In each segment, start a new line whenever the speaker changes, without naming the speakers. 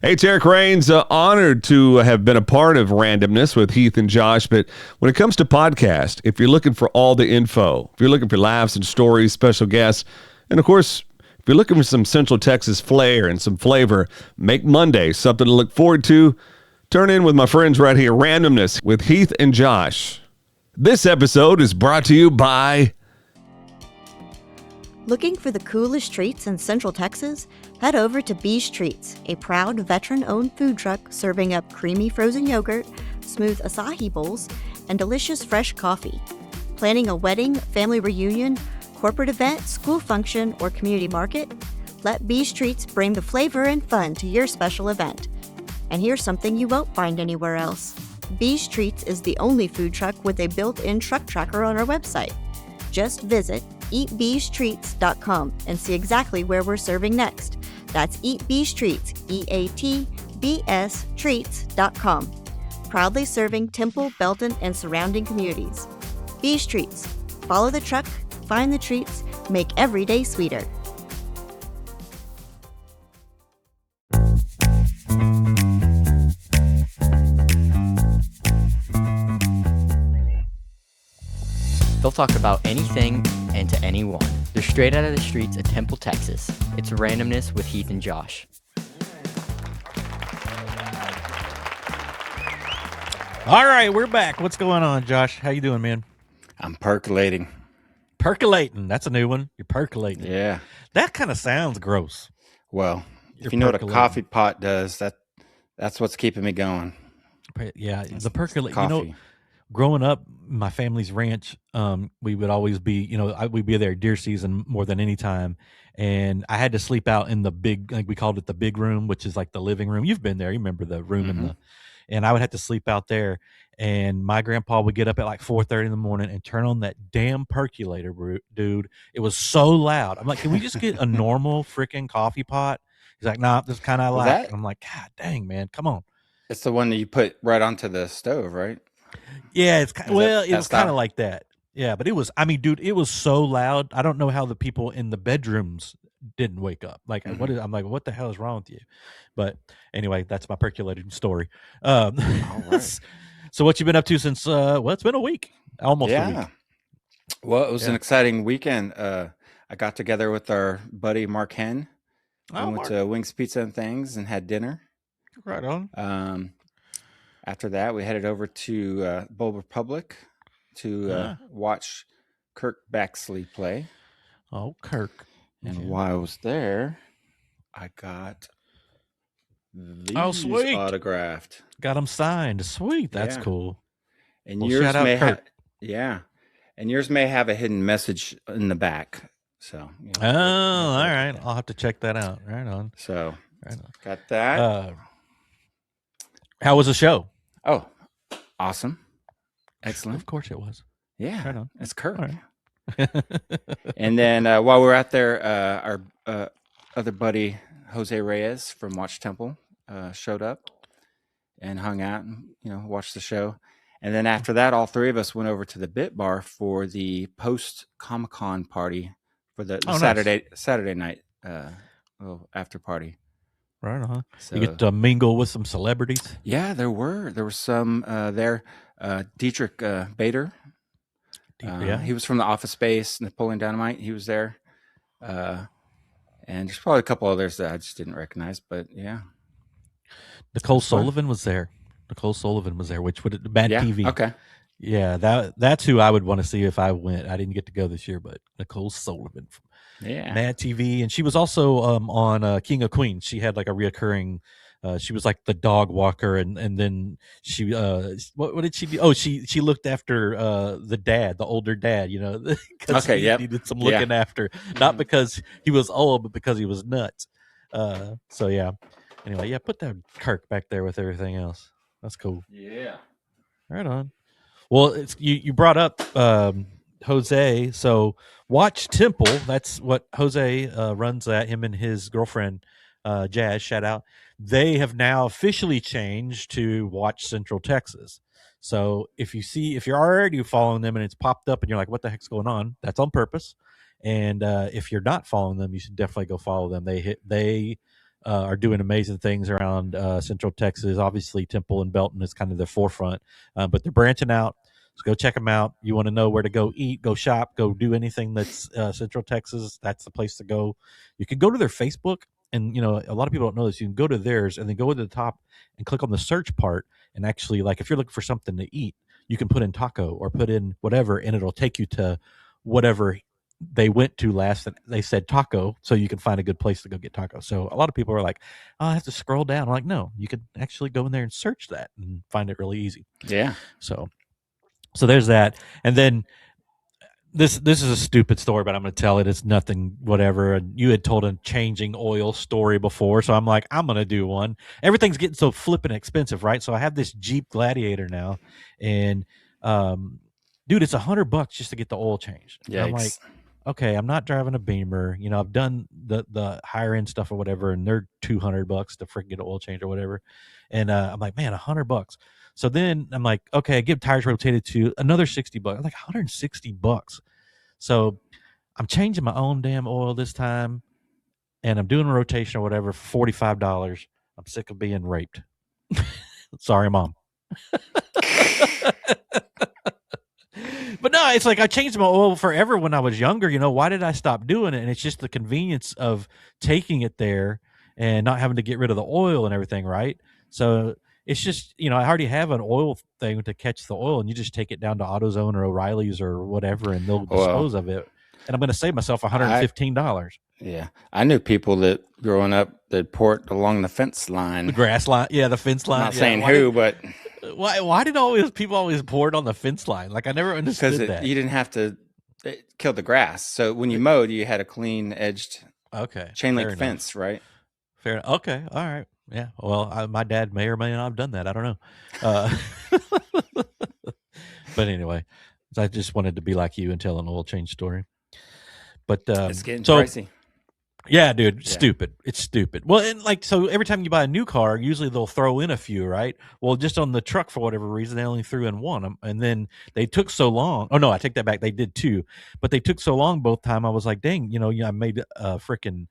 Hey, Tarek Rains, honored to have been a part of Randomness with Heath and Josh. But when it comes to podcast, if you're looking for all the info, if you're looking for laughs and stories, special guests, and of course, if you're looking for some Central Texas flair and some flavor, make Monday something to look forward to. Turn in with my friends right here, Randomness with Heath and Josh. This episode is brought to you by...
Looking for the coolest treats in Central Texas? Head over to Bee's Treats, a proud veteran-owned food truck serving up creamy frozen yogurt, smooth acai bowls, and delicious fresh coffee. Planning a wedding, family reunion, corporate event, school function, or community market? Let Bee's Treats bring the flavor and fun to your special event. And here's something you won't find anywhere else. Bee's Treats is the only food truck with a built-in truck tracker on our website. Just visit eatbeestreats.com and see exactly where we're serving next. That's Eat Bee's Treats, EATBS Treats.com. Proudly serving Temple, Belton, and surrounding communities. Bee's Treats. Follow the truck, find the treats, make every day sweeter.
They'll talk about anything and to anyone. They're straight out of the streets of Temple, Texas. It's Randomness with Heath and Josh.
All right, we're back. What's going on, Josh? How you doing, man?
I'm percolating.
Percolating. That's a new one. You're percolating.
Yeah.
That kind of sounds gross.
Well,
You're
if you know what a
percolating.
coffee pot does, that's what's keeping me going.
Yeah,
It's
the percolate.
coffee.
You know, growing up, my family's ranch, we would always be, we'd be there deer season more than any time. And I had to sleep out in the big, like we called it the big room, which is like the living room. You've been there. You remember the room and I would have to sleep out there. And my grandpa would get up at like 4:30 in the morning and turn on that damn percolator, dude. It was so loud. I'm like, can we just get a normal freaking coffee pot? He's like, nah, this kind I like. And I'm like, God dang, man, come on.
It's the one that you put right onto the stove, right?
Yeah, it's
Is
well,
that
it was kind
style?
of like that. Yeah, but it was. I mean, dude, it was so loud. I don't know how the people in the bedrooms didn't wake up. Like, I'm like, what the hell is wrong with you? But anyway, that's my percolating story.
All right.
So, what you been up to since? It's been a week, almost a
Yeah.
week.
Well, it was an
Yeah.
exciting weekend. I got together with our buddy Mark Henn. We went
Mark.
to Wings Pizza and Things and had dinner.
Right on.
After that, we headed over to Bold Republic to watch Kirk Baxley play.
Oh, Kirk.
And while I was there, I got these
sweet.
autographed.
Got them signed. Sweet. That's
Yeah.
cool.
And
Well,
yours
shout out
may have,
Kirk.
and yours may have a hidden message in the back. So,
Oh, all right. I'll have to check that out. Right on.
So,
Right on.
got that.
How was the show?
Oh, awesome. Excellent.
Of course it was.
Yeah.
Right on.
It's Kirk.
All right.
And then while we were out there, our other buddy, Jose Reyes from Watch Temple, showed up and hung out and, watched the show. And then after that, all three of us went over to the Bit Bar for the post Comic-Con party for the
nice.
Saturday night little after party.
Right on.
So,
You get to mingle with some celebrities.
yeah, there were some there. Dietrich Bader. He was from The Office Space, Napoleon Dynamite. He was there. And there's probably a couple others that I just didn't recognize, but yeah.
Nicole
fun.
Sullivan was there. Which would Mad
Yeah.
TV.
Okay.
Yeah, that's who I would want to see if I went. I didn't get to go this year, but Nicole Sullivan from
Yeah.
Mad TV, and she was also on King of Queens. She had like a reoccurring. She was like the dog walker, and then she what did she do? Oh, she looked after the older dad, because
Okay,
he
yep.
needed some
Yeah.
looking after, not because he was old, but because he was nuts. So yeah. Anyway, yeah, put that Kirk back there with everything else. That's cool.
Yeah.
Right on. Well, you brought up Jose. So Watch Temple. That's what Jose runs at. Him and his girlfriend Jazz. Shout out. They have now officially changed to Watch Central Texas. So if you're already following them and it's popped up and you're like, what the heck's going on? That's on purpose. And if you're not following them, you should definitely go follow them. They are doing amazing things around Central Texas. Obviously, Temple and Belton is kind of the forefront, but they're branching out. So go check them out. You want to know where to go eat, go shop, go do anything that's Central Texas. That's the place to go. You can go to their Facebook, and a lot of people don't know this. You can go to theirs and then go to the top and click on the search part, and actually, like if you're looking for something to eat, you can put in taco or put in whatever, and it'll take you to whatever they went to last. And they said taco, so you can find a good place to go get taco. So a lot of people are like, "Oh, I have to scroll down." I'm like, no, you can actually go in there and search that and find it really easy.
Yeah.
So there's that. And then this is a stupid story, but I'm going to tell it. It's nothing, whatever. And you had told a changing oil story before, so I'm like, I'm going to do one. Everything's getting so flipping expensive, right? So I have this Jeep Gladiator now, and dude, it's $100 just to get the oil changed. And I'm like, okay, I'm not driving a Beamer. I've done the higher end stuff or whatever, and they're $200 to freaking get an oil change or whatever. And I'm like, man, $100. So then I'm like, okay, I get tires rotated to another $60. I'm like, $160. So I'm changing my own damn oil this time, and I'm doing a rotation or whatever for $45. I'm sick of being raped. Sorry, Mom. But no, it's like I changed my oil forever when I was younger. Why did I stop doing it? And it's just the convenience of taking it there and not having to get rid of the oil and everything, right? So it's just, I already have an oil thing to catch the oil, and you just take it down to AutoZone or O'Reilly's or whatever, and they'll dispose of it. And I'm going to save myself $115.
Yeah. I knew people that growing up that poured along the fence line.
The grass line. Yeah, the fence line.
I'm not saying who, but...
Why did people always pour it on the fence line? Like, I never understood that.
You didn't have to kill the grass. So when you mowed, you had a clean edged chain link fence, right?
Fair enough. Okay. All right. Yeah. Well, my dad may or may not have done that. I don't know. But anyway, I just wanted to be like you and tell an oil change story. But
it's getting pricey.
Yeah, dude, stupid. It's stupid. Well, and so every time you buy a new car, usually they'll throw in a few, right? Well, just on the truck, for whatever reason, they only threw in one. And then they took so long. Oh, no, I take that back. They did two. But they took so long both time. I was like, dang, I made a freaking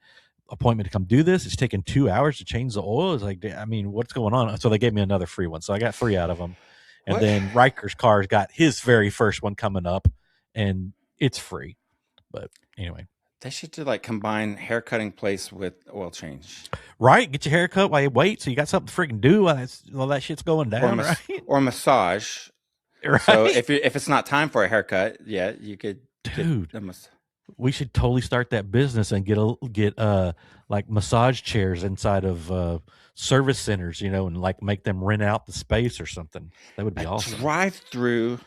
appointment to come do this. It's taking 2 hours to change the oil. It's like, I mean, what's going on? So they gave me another free one. So I got 3 out of them. And then Riker's car's got his very first one coming up, and it's free. But anyway.
They should do combine haircutting place with oil change.
Right? Get your hair cut while you wait, so you got something to freaking do while that shit's going down, right?
Or massage. Right? So if it's not time for a haircut, you could.
Dude, we should totally start that business and get massage chairs inside of service centers, and make them rent out the space or something. That would be awesome.
Drive-through,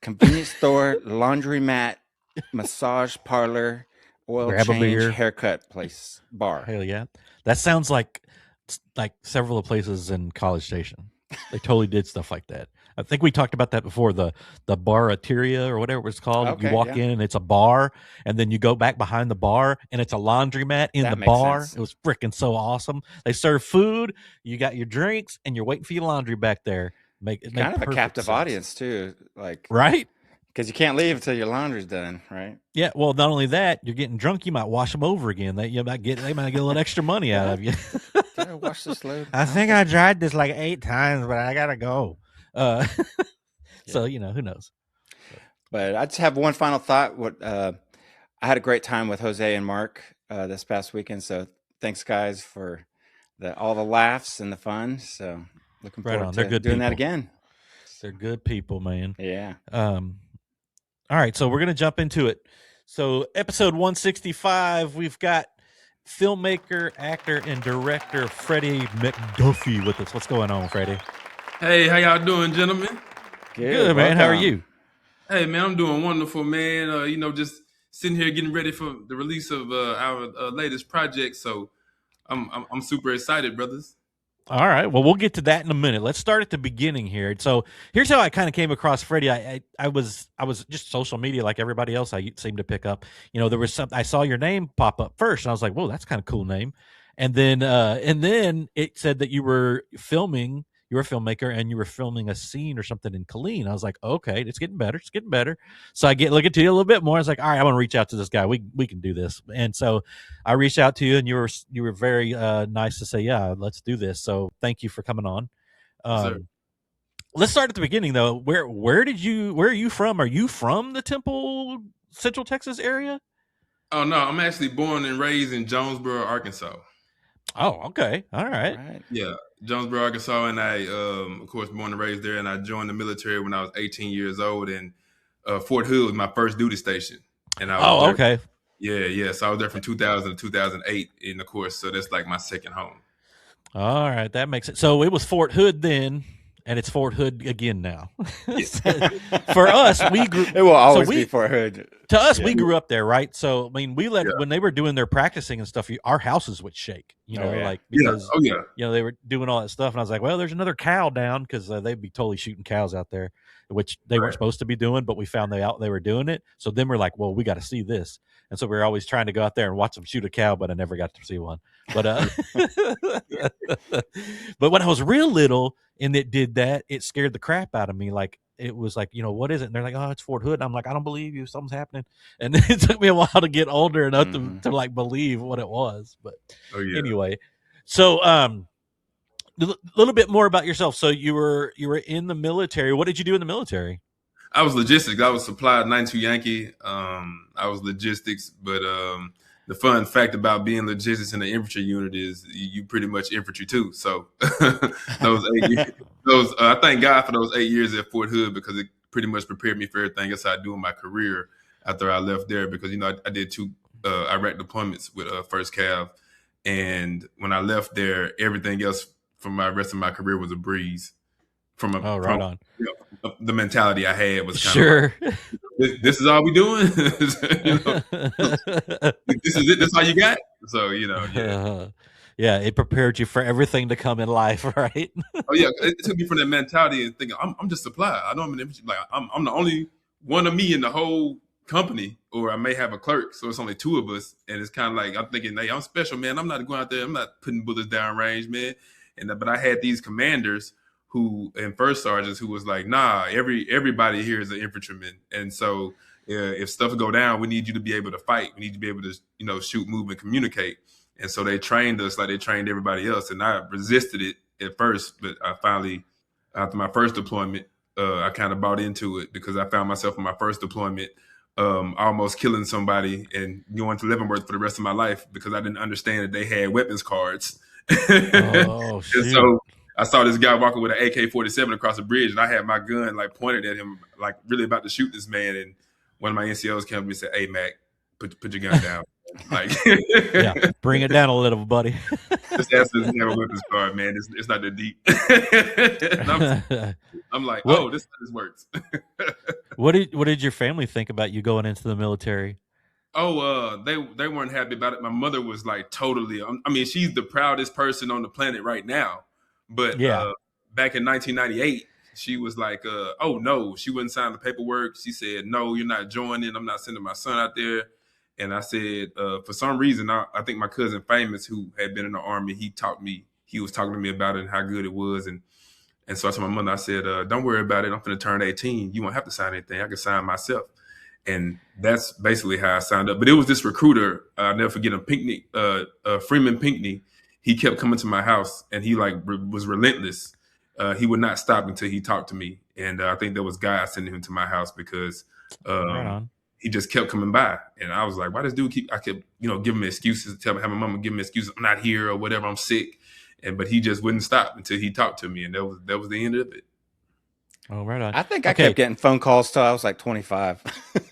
convenience store, laundromat, massage parlor. Oil
grab
change,
a beer,
haircut place, bar.
Hell yeah. That sounds like several places in College Station. They totally did stuff like that. I think we talked about that before, the barateria or whatever it's called. Okay, you walk in and it's a bar, and then you go back behind the bar and it's a laundromat in the bar. Sense. It was freaking so awesome. They serve food, you got your drinks, and you're waiting for your laundry back there.
Kind of a captive audience too.
Right?
Because you can't leave until your laundry's done, right?
Yeah. Well, not only that, you're getting drunk. You might wash them over again. They might get a little extra money out of you.
Did I wash this load?
I think I tried this 8 times, but I gotta go. So who knows?
But I just have one final thought. I had a great time with Jose and Mark this past weekend. So thanks, guys, for all the laughs and the fun. So looking forward to doing that again.
They're good people, man.
Yeah.
All right, so we're going to jump into it. So episode 165, we've got filmmaker, actor, and director Freddie McDuffy with us. What's going on, Freddie?
Hey, how y'all doing, gentlemen?
Good, man. How are you?
Hey, man, I'm doing wonderful, man. Just sitting here getting ready for the release of our latest project. So I'm super excited, brothers.
All right. Well, we'll get to that in a minute. Let's start at the beginning here. So here's how I kind of came across Freddie. I was just social media like everybody else. I seem to pick up. There was I saw your name pop up first, and I was like, "Whoa, that's kind of cool name." And then it said that you were filming you're a filmmaker and you were filming a scene or something in Killeen. I was like, okay, it's getting better. It's getting better. So I get looking to you a little bit more. I was like, all right, I want to reach out to this guy. We can do this. And so I reached out to you, and you were very nice to say, yeah, let's do this. So thank you for coming on. Let's start at the beginning though. Where are you from? Are you from the Temple, Central Texas area?
Oh no, I'm actually born and raised in Jonesboro, Arkansas.
Oh, okay. All right.
Yeah, Jonesboro, Arkansas, and I, of course, born and raised there. And I joined the military when I was 18 years old, and Fort Hood was my first duty station. And I was there,
okay.
Yeah. So I was there from 2000 to 2008, and of course, so that's like my second home.
All right, that makes it. So it was Fort Hood then, and it's Fort Hood again now. For us, we grew.
It will always be Fort Hood.
To us, we grew up there, right? So I mean, when they were doing their practicing and stuff, our houses would shake, like because they were doing all that stuff, and I was like, well, there's another cow down, because they'd be totally shooting cows out there, which they weren't supposed to be doing, but we found they were doing it. So then we're like, well, we got to see this, and so we were always trying to go out there and watch them shoot a cow, but I never got to see one. But but when I was real little and it did that, it scared the crap out of me. Like, it was like, what is it? And they're like, oh, it's Fort Hood. And I'm like, I don't believe you. Something's happening. And then it took me a while to get older enough to like believe what it was. But anyway, so a little bit more about yourself. So you were in the military. What did you do in the military?
I was logistics. I was supplied 92 Yankee. I was logistics, but the fun fact about being logistics in the infantry unit is you pretty much infantry too. So those 8 years, I thank God for those 8 years at Fort Hood, because it pretty much prepared me for everything else I do in my career after I left there. Because I did 2 Iraq deployments with First Cav, and when I left there, everything else for my rest of my career was a breeze. The mentality I had was kind of like, this is all we doing. This is it. That's all you got. So
yeah, it prepared you for everything to come in life, right?
Oh yeah, it took me from that mentality and thinking I'm just supply. I know I'm the only one of me in the whole company, or I may have a clerk, so it's only 2 of us, and it's kind of like I'm thinking, hey, I'm special, man. I'm not going out there. I'm not putting bullets down range, man. But I had these commanders and first sergeants who was like, nah, everybody here is an infantryman, and so if stuff go down, we need you to be able to fight. We need you to be able to shoot, move, and communicate. And so they trained us like they trained everybody else, and I resisted it at first, but I finally, after my first deployment, I kind of bought into it, because I found myself in my first deployment almost killing somebody and going to Leavenworth for the rest of my life, because I didn't understand that they had weapons cards.
Oh,
and so I saw this guy walking with an AK-47 across the bridge, and I had my gun like pointed at him, like really about to shoot this man. And one of my NCOs came to me and said, "Hey, Mac, put your gun down." Like,
bring it down a little, buddy.
Just ask us to have a weapons card, man. It's not that deep. I'm like, oh, this works.
What did your family think about you going into the military?
Oh, they weren't happy about it. My mother was like totally. I mean, she's the proudest person on the planet right now. But back in 1998, she was like, oh, no, she wouldn't sign the paperwork. She said, no, you're not joining. I'm not sending my son out there. And I said, for some reason, I think my cousin Famous, who had been in the Army, he was talking to me about it and how good it was. And so I told my mother, I said, don't worry about it. I'm going to turn 18. You won't have to sign anything. I can sign myself. And that's basically how I signed up. But it was this recruiter, I'll never forget him, Pinckney, Freeman Pinckney. He kept coming to my house, and he was relentless. He would not stop until he talked to me. And I think that was God sending him to my house, because he just kept coming by. And I was like, why does dude I kept, giving me excuses, have my mama give me excuses. I'm not here or whatever. I'm sick. But he just wouldn't stop until he talked to me. And that was the end of it.
Oh, right on.
I think I kept getting phone calls till I was like 25.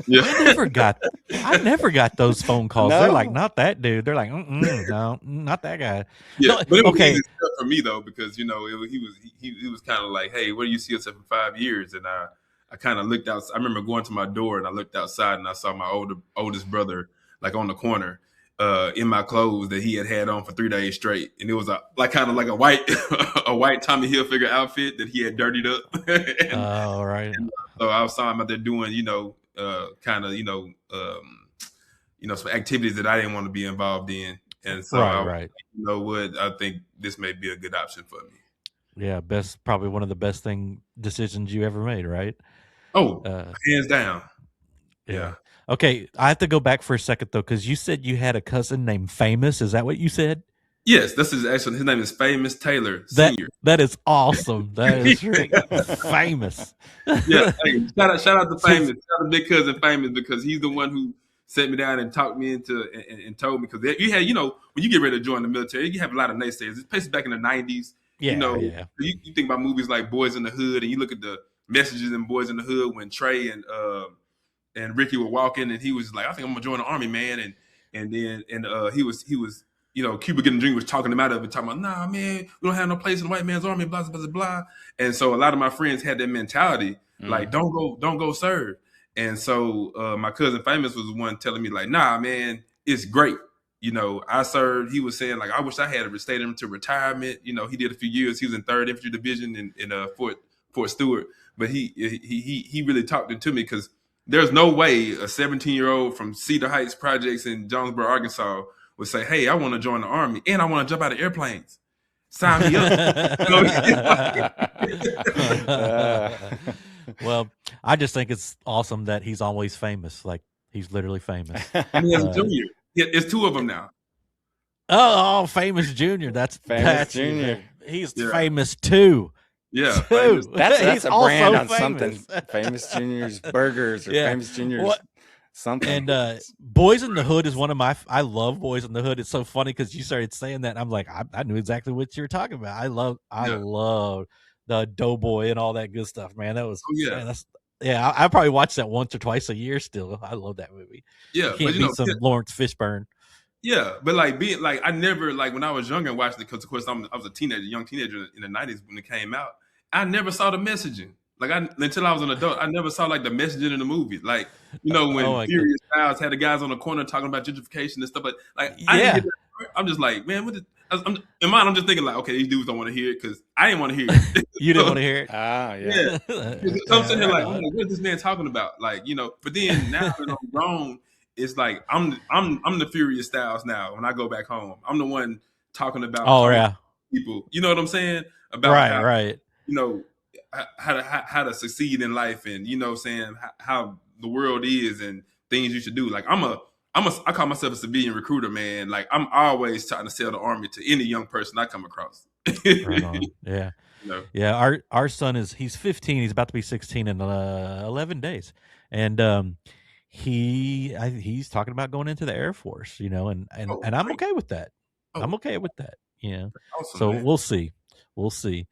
Yeah.
I never got those phone calls.
No.
They're like, not that dude. They're like, no, not that guy.
Yeah,
No,
but it was
okay.
easy stuff for me though, because he was kind of like, hey, where do you see yourself in 5 years? And I kind of looked out. I remember going to my door and I looked outside and I saw my oldest brother like on the corner in my clothes that he had on for 3 days straight, and it was kind of like a white Tommy Hilfiger outfit that he had dirtied up.
Right.
So I saw him out there doing some activities that I didn't want to be involved in, and so
right.
You know what? I think this may be a good option for me.
Yeah, probably one of the best decisions you ever made, right?
Oh,
Uh,
hands down.
yeah.
Yeah.
Okay, I have to go back for a second though, because you said you had a cousin named Famous. Is that what you said?
Yes, this is actually his name is Famous Taylor
That
Senior.
that is awesome. That is Famous.
Yeah, hey, shout out to Famous, shout out to Big Cousin Famous, because he's the one who set me down and talked me into and told me, because you had, when you get ready to join the military, you have a lot of naysayers. This place is back in the 90s.
Yeah.
You think about movies like Boys in the Hood, and you look at the messages in Boys in the Hood when Trey and Ricky were walking, and he was like, I think I'm gonna join the army, man. And then he was Cuba Gooding Jr. was talking him out of it, talking about, nah, man, we don't have no place in the white man's army, blah blah blah blah. And so a lot of my friends had that mentality, like, don't go serve. And so my cousin Famous was the one telling me, like, nah, man, it's great. I served. He was saying, like, I wish I had stayed him to retirement. He did a few years. He was in 3rd Infantry Division in Fort Stewart. But he really talked it to me, because there's no way a 17-year-old from Cedar Heights Projects in Jonesboro, Arkansas would say, hey, I want to join the army and I want to jump out of airplanes. Sign me up.
Well, I just think it's awesome that he's always famous. Like, he's literally famous.
He has a junior. It's 2 of them now.
Oh, Famous Junior. That's
Junior.
He's famous too.
Yeah,
famous. That's a brand on
famous.
something. Famous Junior's Burgers or Famous Junior's something.
And Boys in the Hood is one of I love Boys in the Hood. It's so funny because you started saying that, and I'm like, I knew exactly what you were talking about. I love the Doughboy and all that good stuff, man. That was I probably watch that once or twice a year still. I love that movie.
Yeah,
can't beat some Lawrence Fishburne.
Yeah, but like being like, I never, like, when I was younger and watching it, because of course I was a young teenager in the 90s when it came out. I never saw the messaging. Like, until I was an adult, I never saw like the messaging in the movie. Like, when Furious Styles had the guys on the corner talking about gentrification and stuff. But like, I didn't get that. I'm just like, man, in mind, I'm just thinking like, okay, these dudes don't want to hear it, because I didn't want to hear it.
You didn't want to hear it?
Yeah. So I'm sitting here like, oh, what is this man talking about? Like, but then now that I'm grown, it's like I'm the Furious Styles now. When I go back home, I'm the one talking about people. You know what I'm saying? About how to succeed in life, and saying how the world is and things you should do. Like, I call myself a civilian recruiter, man. Like, I'm always trying to sell the army to any young person I come across.
Right on. Yeah. Yeah. Our son he's 15. He's about to be 16 in 11 days. And he's talking about going into the Air Force, and I'm okay with that. I'm okay with that.
Awesome,
so
man.
We'll see.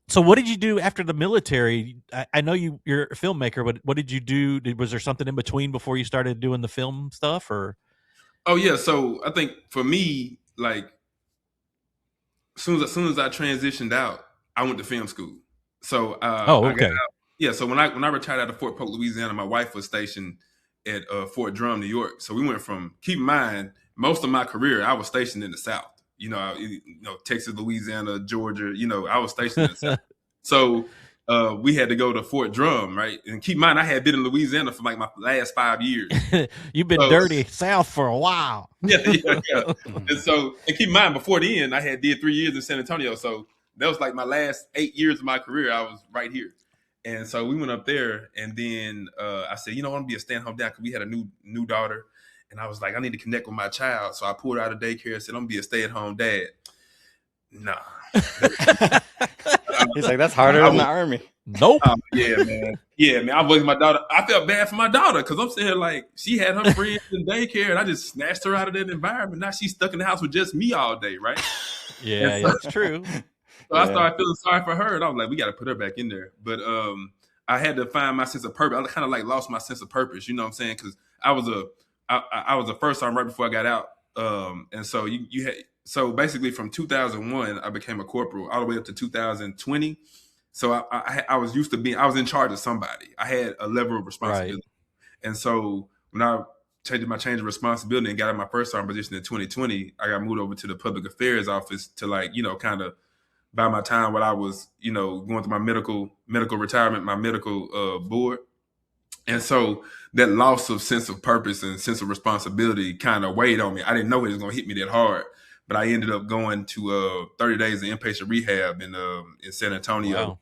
So what did you do after the military? I know you're a filmmaker, but what did you do? Was there something in between before you started doing the film stuff, or?
Oh yeah. So I think for me, like, as soon as I transitioned out, I went to film school. So
okay.
I got out. Yeah. So when I retired out of Fort Polk, Louisiana, my wife was stationed at Fort Drum, New York. So we went from, keep in mind, most of my career I was stationed in the South. Texas, Louisiana, Georgia. I was stationed in the South. So we had to go to Fort Drum, right? And keep in mind, I had been in Louisiana for like my last 5 years.
You've been dirty South for a while.
Yeah. And keep in mind, before then, I did 3 years in San Antonio. So that was like my last 8 years of my career. I was right here. And so we went up there, and then I said, I want to be a stay-at-home dad, because we had a new daughter. And I was like, I need to connect with my child. So I pulled her out of daycare and said, I'm going to be a stay-at-home dad. Nah.
He's like, that's harder than the Army.
Nope.
Yeah, man. Yeah, man. I was my daughter. I felt bad for my daughter, because I'm saying, like, she had her friends in daycare, and I just snatched her out of that environment. Now she's stuck in the house with just me all day, right?
Yeah, that's true.
So I started feeling sorry for her, and I was like, we got to put her back in there. But I had to find my sense of purpose. I kind of like lost my sense of purpose, you know what I'm saying? Because I was a first time right before I got out. And so so basically from 2001, I became a corporal all the way up to 2020. So I was used to I was in charge of somebody. I had a level of responsibility. Right. And so when I changed of responsibility and got in my first sergeant position in 2020, I got moved over to the public affairs office to, like, kind of by my time when I was, going through my medical retirement, my medical board. And so that loss of sense of purpose and sense of responsibility kind of weighed on me. I didn't know it was going to hit me that hard. but I ended up going to 30 days of inpatient rehab in San Antonio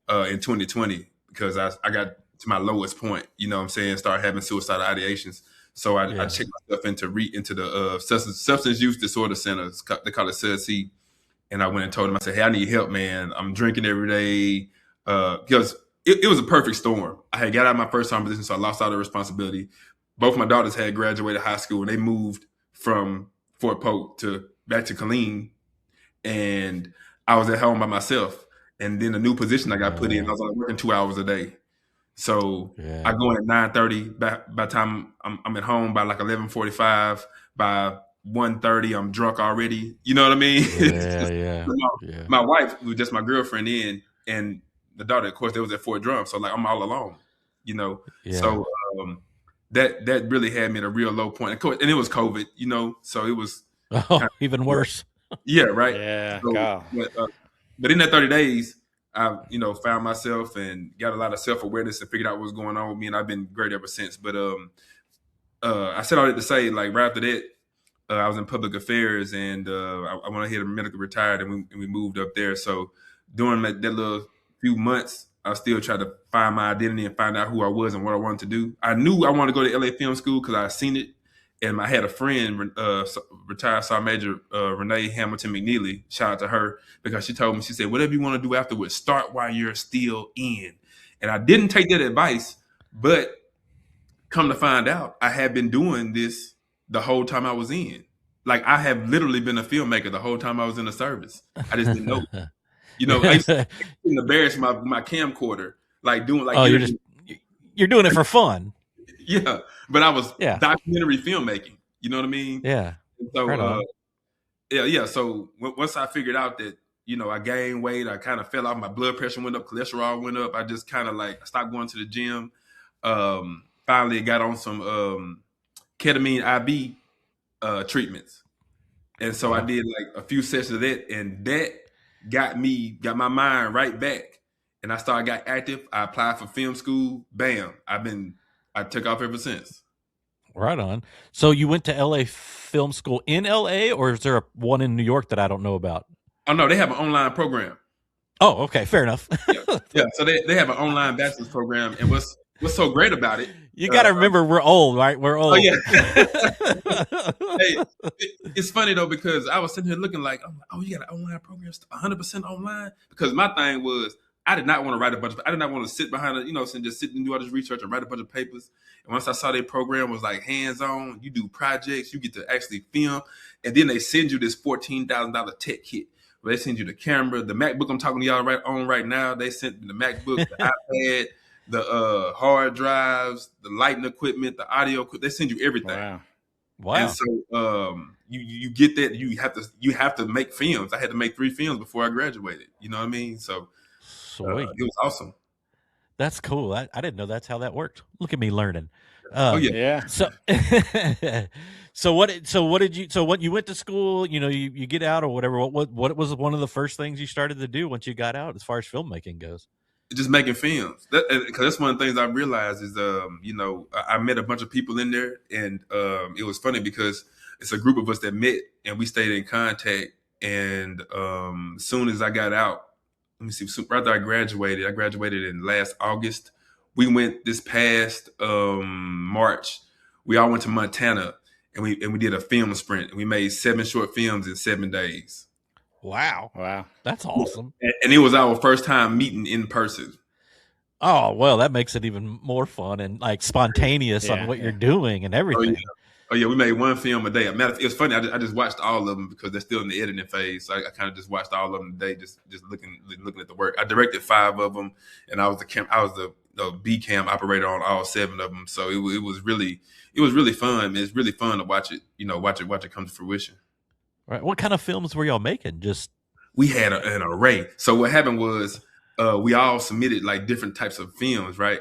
in 2020 because I got to my lowest point. You know what I'm saying? Started having suicidal ideations. So I checked myself into the substance use disorder center. They call it SUDC. And I went and told him, I said, hey, I need help, man. I'm drinking every day. Because it was a perfect storm. I had got out of my first time position, so I lost all the responsibility. Both my daughters had graduated high school, and they moved from Fort Polk back to Killeen. And I was at home by myself. And then the new position I got put in, I was only working 2 hours a day. So I go in at 9:30. By the time I'm at home by like 11:45, by 1:30, I'm drunk already. You know what I mean? My wife was just my girlfriend in, and the daughter, of course, they was at Fort Drum. So like I'm all alone, you know. So that really had me at a real low point. And it was COVID, you know, so it was
even worse.
Yeah, right.
Yeah.
So, but in that 30 days, I, found myself and got a lot of self-awareness and figured out what was going on with me, and I've been great ever since. But I said all that to say, like right after that, I was in public affairs, and I went ahead and medically retired, and we moved up there. So during that little few months, I still tried to find my identity and find out who I was and what I wanted to do. I knew I wanted to go to LA Film School because I seen it, and I had a friend, retired Sergeant Major Renee Hamilton McNeely. Shout out to her, because she told me, she said, whatever you want to do afterwards, start while you're still in. And I didn't take that advice, but come to find out, I had been doing this the whole time I was in. Like, I have literally been a filmmaker the whole time I was in the service. I just didn't know. I used to embarrass my camcorder, like doing like.
Oh, you're doing it for fun.
Yeah, but I was documentary filmmaking. You know what I mean?
Yeah.
So, yeah. So once I figured out that, I gained weight, I kind of fell off. My blood pressure went up, cholesterol went up. I just kind of I stopped going to the gym. Finally got on some ketamine IV treatments, and so I did like a few sessions of that, and that got my mind right back. And I got active. I applied for film school. Bam! I took off ever since.
Right on. So you went to LA Film School in LA, or is there one in New York that I don't know about?
Oh no, they have an online program.
Oh, okay, fair enough.
yeah. So they have an online bachelor's program, and what's so great about it?
You got to remember, we're old, right? We're old.
Oh yeah. Hey, it's funny though, because I was sitting here looking like, oh, you got an online program, 100% online? Because my thing was, I did not want to write I did not want to sit behind and just sit and do all this research and write a bunch of papers. And once I saw their program was like hands-on, you do projects, you get to actually film, and then they send you this $14,000 tech kit where they send you the camera, the MacBook I'm talking to y'all right now. They sent me the MacBook, the iPad, the hard drives, the lighting equipment, the audio. They send you everything.
Wow.
And so you get that. You have to make films. I had to make 3 films before I graduated. You know what I mean? So.
Sweet.
It was awesome.
That's cool. I didn't know that's how that worked. Look at me learning. So, what you went to school, you get out or whatever. What was one of the first things you started to do once you got out as far as filmmaking goes?
Just making films. Because that's one of the things I realized is, I met a bunch of people in there, and it was funny because it's a group of us that met and we stayed in contact. And as soon as I got out, let me see. Right after I graduated in last August. We went this past March. We all went to Montana, and we did a film sprint. And we made 7 short films in 7 days.
Wow, that's awesome.
And it was our first time meeting in person.
Oh well, that makes it even more fun and like spontaneous on what you're doing and everything.
Oh yeah, we made 1 film a day. It was funny. I just watched all of them because they're still in the editing phase. So I kind of just watched all of them today, just looking at the work. I directed 5 of them, and I was the B cam operator on all 7 of them. So it was really fun. It's really fun to watch it. Watch it come to fruition.
Right. What kind of films were y'all making?
We had an array. So what happened was we all submitted like different types of films, right?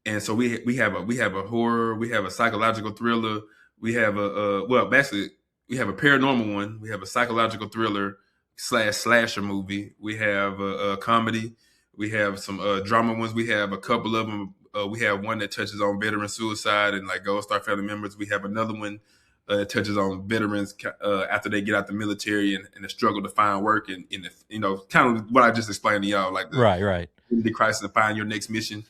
And so we have a horror, we have a psychological thriller. We have we have a paranormal one. We have a psychological thriller / slasher movie. We have a comedy. We have some drama ones. We have a couple of them. We have one that touches on veteran suicide and like Gold Star family members. We have another one It touches on veterans after they get out the military and the struggle to find work and kind of what I just explained to y'all, like the crisis to find your next mission.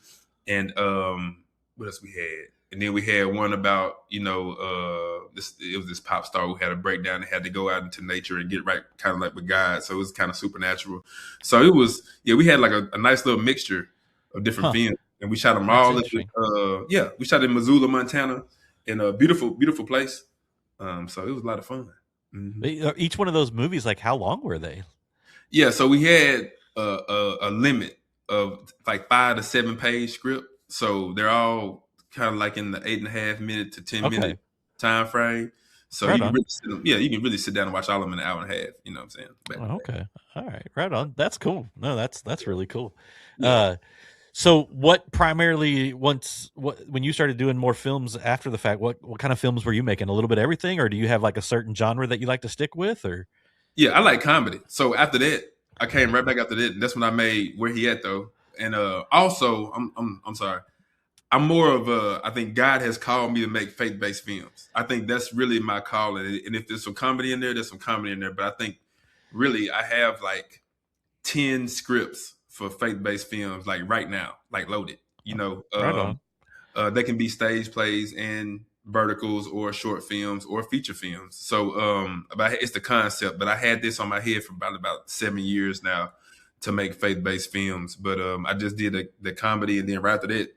And what else we had? And then we had one about, it was this pop star who had a breakdown and had to go out into nature and get right, kind of like with God. So it was kind of supernatural. So it was, we had like a nice little mixture of different films. And we shot them all. We shot in Missoula, Montana, in a beautiful, beautiful place. So it was a lot of fun.
Mm-hmm. Each one of those movies, like how long were they?
Yeah, so we had a limit of like 5 to 7 page script. So they're all kind of like in the 8.5 minute to 10 minute time frame. So you can really sit down and watch all of them in an hour and a half. You know what I'm saying?
Okay. All right. Right on. That's cool. No, that's really cool. Yeah. So what primarily when you started doing more films after the fact, what kind of films were you making? A little bit of everything, or do you have like a certain genre that you like to stick with, or?
Yeah, I like comedy. So after that, I came right back after that. And that's when I made Where He At Though. And also, I'm sorry. I'm more of I think God has called me to make faith-based films. I think that's really my calling. And if there's some comedy in there, there's some comedy in there. But I think really I have like 10 scripts for faith-based films, like right now, like loaded. They can be stage plays and verticals or short films or feature films. So it's the concept. But I had this on my head for about 7 years now to make faith-based films. But I just did the comedy, and then right after that,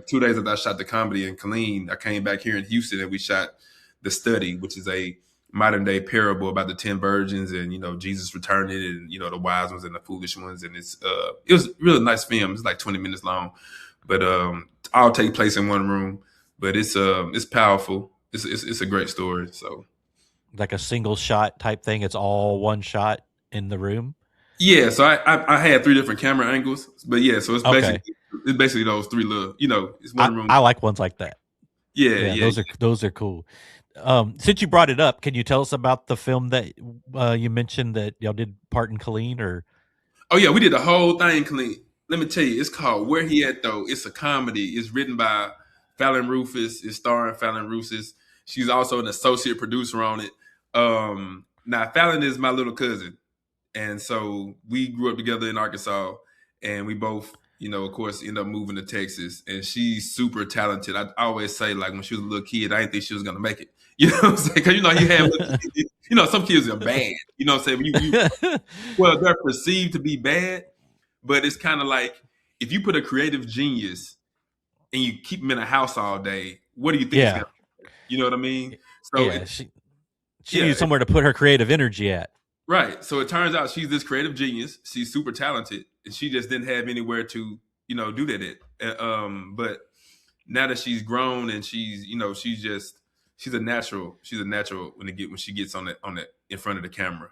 2 days after I shot the comedy in Killeen, I came back here in Houston and we shot The Study, which is a modern day parable about the 10 virgins and, Jesus returning and, the wise ones and the foolish ones. And it was a really nice film. It's like 20 minutes long, but all take place in one room, but it's powerful. It's a great story. So
like a single shot type thing. It's all one shot in the room.
Yeah. So I had 3 different camera angles, but yeah, so it's basically those 3 little, it's one room.
I like ones like that.
Yeah.
Those are cool. Since you brought it up, can you tell us about the film that you mentioned that y'all did part in Killeen, or?
Oh yeah, we did the whole thing in Killeen. Let me tell you, it's called Where He At Though. It's a comedy. It's written by Fallon Rufus. It's starring Fallon Rufus. She's also an associate producer on it. Now Fallon is my little cousin, and so we grew up together in Arkansas, and we both, of course, end up moving to Texas. And she's super talented. I always say, like, when she was a little kid, I didn't think she was gonna make it. You know what I'm saying? Because you have some kids are bad. You know what I'm saying? Well, they're perceived to be bad, but it's kind of like if you put a creative genius and you keep them in a house all day, what do you think?
Yeah.
You know what I mean? So
she needs somewhere to put her creative energy at.
Right. So it turns out she's this creative genius. She's super talented, and she just didn't have anywhere to, do that at. But now that she's grown and she's a natural. She's a natural when she gets on that in front of the camera.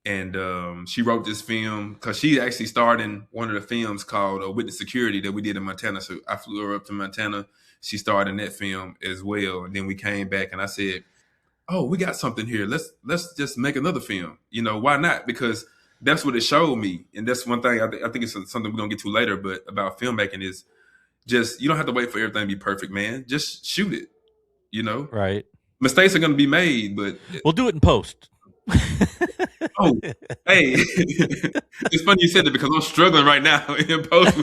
And she wrote this film because she actually starred in one of the films called Witness Security that we did in Montana. So I flew her up to Montana. She starred in that film as well. And then we came back and I said, oh, we got something here. Let's just make another film. Why not? Because that's what it showed me. And that's one thing I think it's something we're going to get to later, but about filmmaking is just, you don't have to wait for everything to be perfect, man. Just shoot it,
Right.
Mistakes are going to be made, but
we'll do it in post.
Oh, hey, it's funny you said that because I'm struggling right now in post.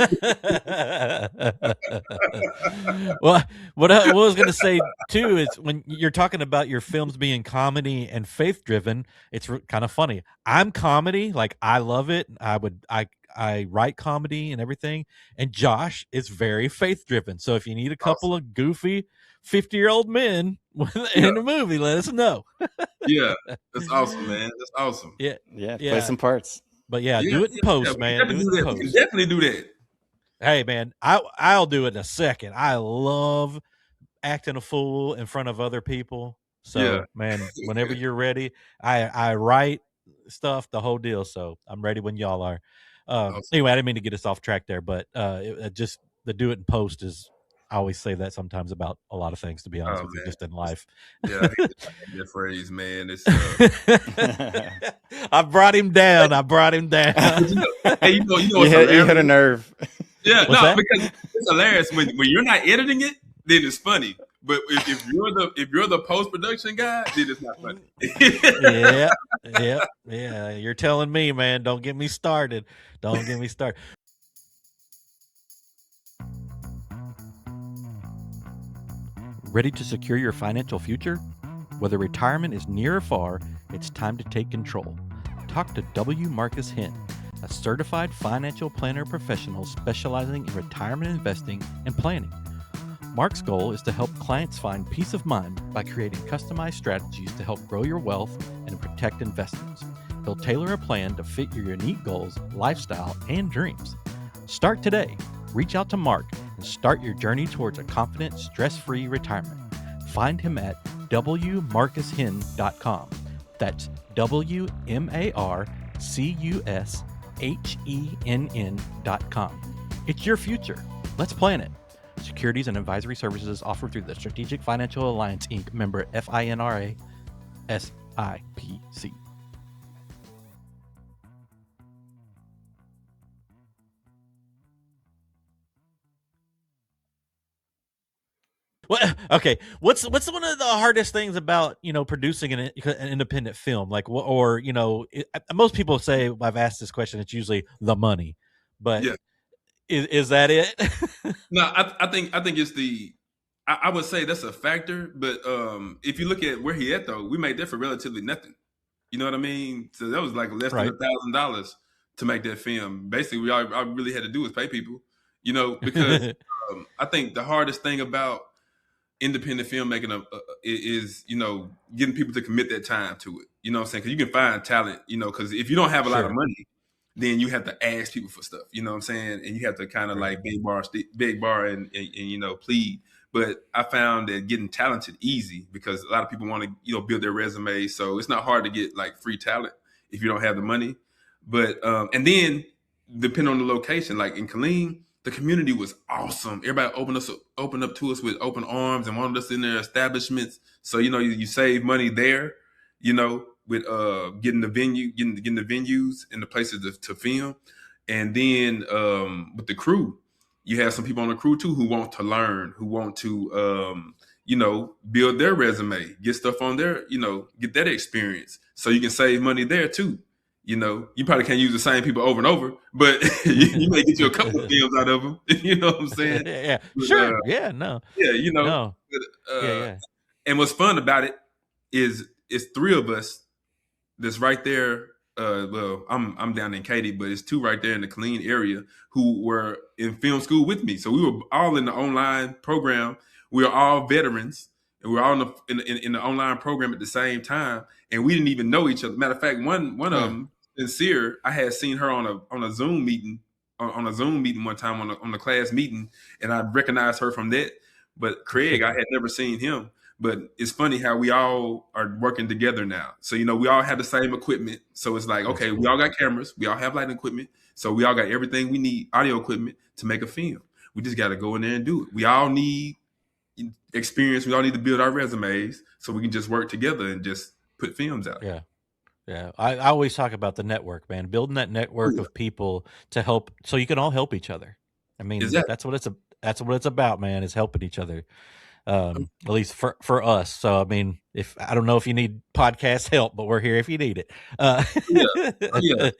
Well, what I was going to say too is when you're talking about your films being comedy and faith driven, it's kind of funny. I'm comedy, like I love it. I write comedy and everything, and Josh is very faith driven. So if you need a couple of goofy 50-year-old men in a movie, let us know.
Yeah, that's awesome, man. That's awesome.
Yeah. Play some parts.
But do it in post, man.
Do it in post. You can definitely do that.
Hey, man, I'll do it in a second. I love acting a fool in front of other people. So, man, whenever you're ready, I write stuff, the whole deal. So I'm ready when y'all are. Awesome. Anyway, I didn't mean to get us off track there, but just the do it in post is. I always say that sometimes about a lot of things, to be honest with you, just in life.
Yeah, I hate that phrase, man. It's,
I brought him down.
Hey, you
hit a nerve.
Yeah, because it's hilarious when you're not editing it. Then it's funny, But if you're the post production guy, then it's not funny.
Yeah. You're telling me, man. Don't get me started. Don't get me started. Ready to secure your financial future? Whether retirement is near or far, it's time to take control. Talk to W. Marcus Hinn, a certified financial planner professional specializing in retirement investing and planning. Mark's goal is to help clients find peace of mind by creating customized strategies to help grow your wealth and protect investments. He'll tailor a plan to fit your unique goals, lifestyle, and dreams. Start today. Reach out to Mark and start your journey towards a confident, stress-free retirement. Find him at wmarcushinn.com. That's WMARCUSHENN.com. It's your future. Let's plan it. Securities and advisory services offered through the Strategic Financial Alliance, Inc., member FINRA, SIPC. Well, okay. What's one of the hardest things about producing an independent film? Like, or most people say, I've asked this question, it's usually the money, but
Yeah.
Is that it?
No, I think it's the. I would say that's a factor, but if you look at where he at though, we made that for relatively nothing. You know what I mean? So that was like less than $1,000 to make that film. Basically, all I really had to do was pay people. Because I think the hardest thing about independent filmmaking is getting people to commit that time to it. You know what I'm saying? Because you can find talent. Because if you don't have a lot of money, then you have to ask people for stuff. You know what I'm saying? And you have to kind of like big bar and plead. But I found that getting talented easy because a lot of people want to build their resume. So it's not hard to get like free talent if you don't have the money. But and then depending on the location, like in Killeen, the community was awesome. Everybody opened up to us with open arms and wanted us in their establishments. So you save money there. With getting the venues and the places to film, and then with the crew, you have some people on the crew too who want to learn, who want to build their resume, get stuff on there, get that experience, so you can save money there too. You probably can't use the same people over and over, but you may get you a couple of films out of them. You know what I'm saying?
Yeah,
but,
sure. No.
But, and what's fun about it is it's three of us that's right there. Well, I'm down in Katy, but it's two right there in the Killeen area who were in film school with me. So we were all in the online program. We were all veterans, and we were all in the online program at the same time, and we didn't even know each other. Matter of fact, one of them, Sincere, I had seen her on a Zoom meeting one time on the class meeting, and I recognized her from that. But Craig, I had never seen him. But it's funny how we all are working together now. So, we all have the same equipment. So it's like, okay, we all got cameras. We all have lighting equipment. So we all got everything we need, audio equipment, to make a film. We just got to go in there and do it. We all need experience. We all need to build our resumes so we can just work together and just put films out.
Yeah. I always talk about the network, man. Building that network of people to help, so you can all help each other. I mean, that's what it's about, man, is helping each other. At least for us. So, I mean, I don't know if you need podcast help, but we're here if you need it.
Yeah.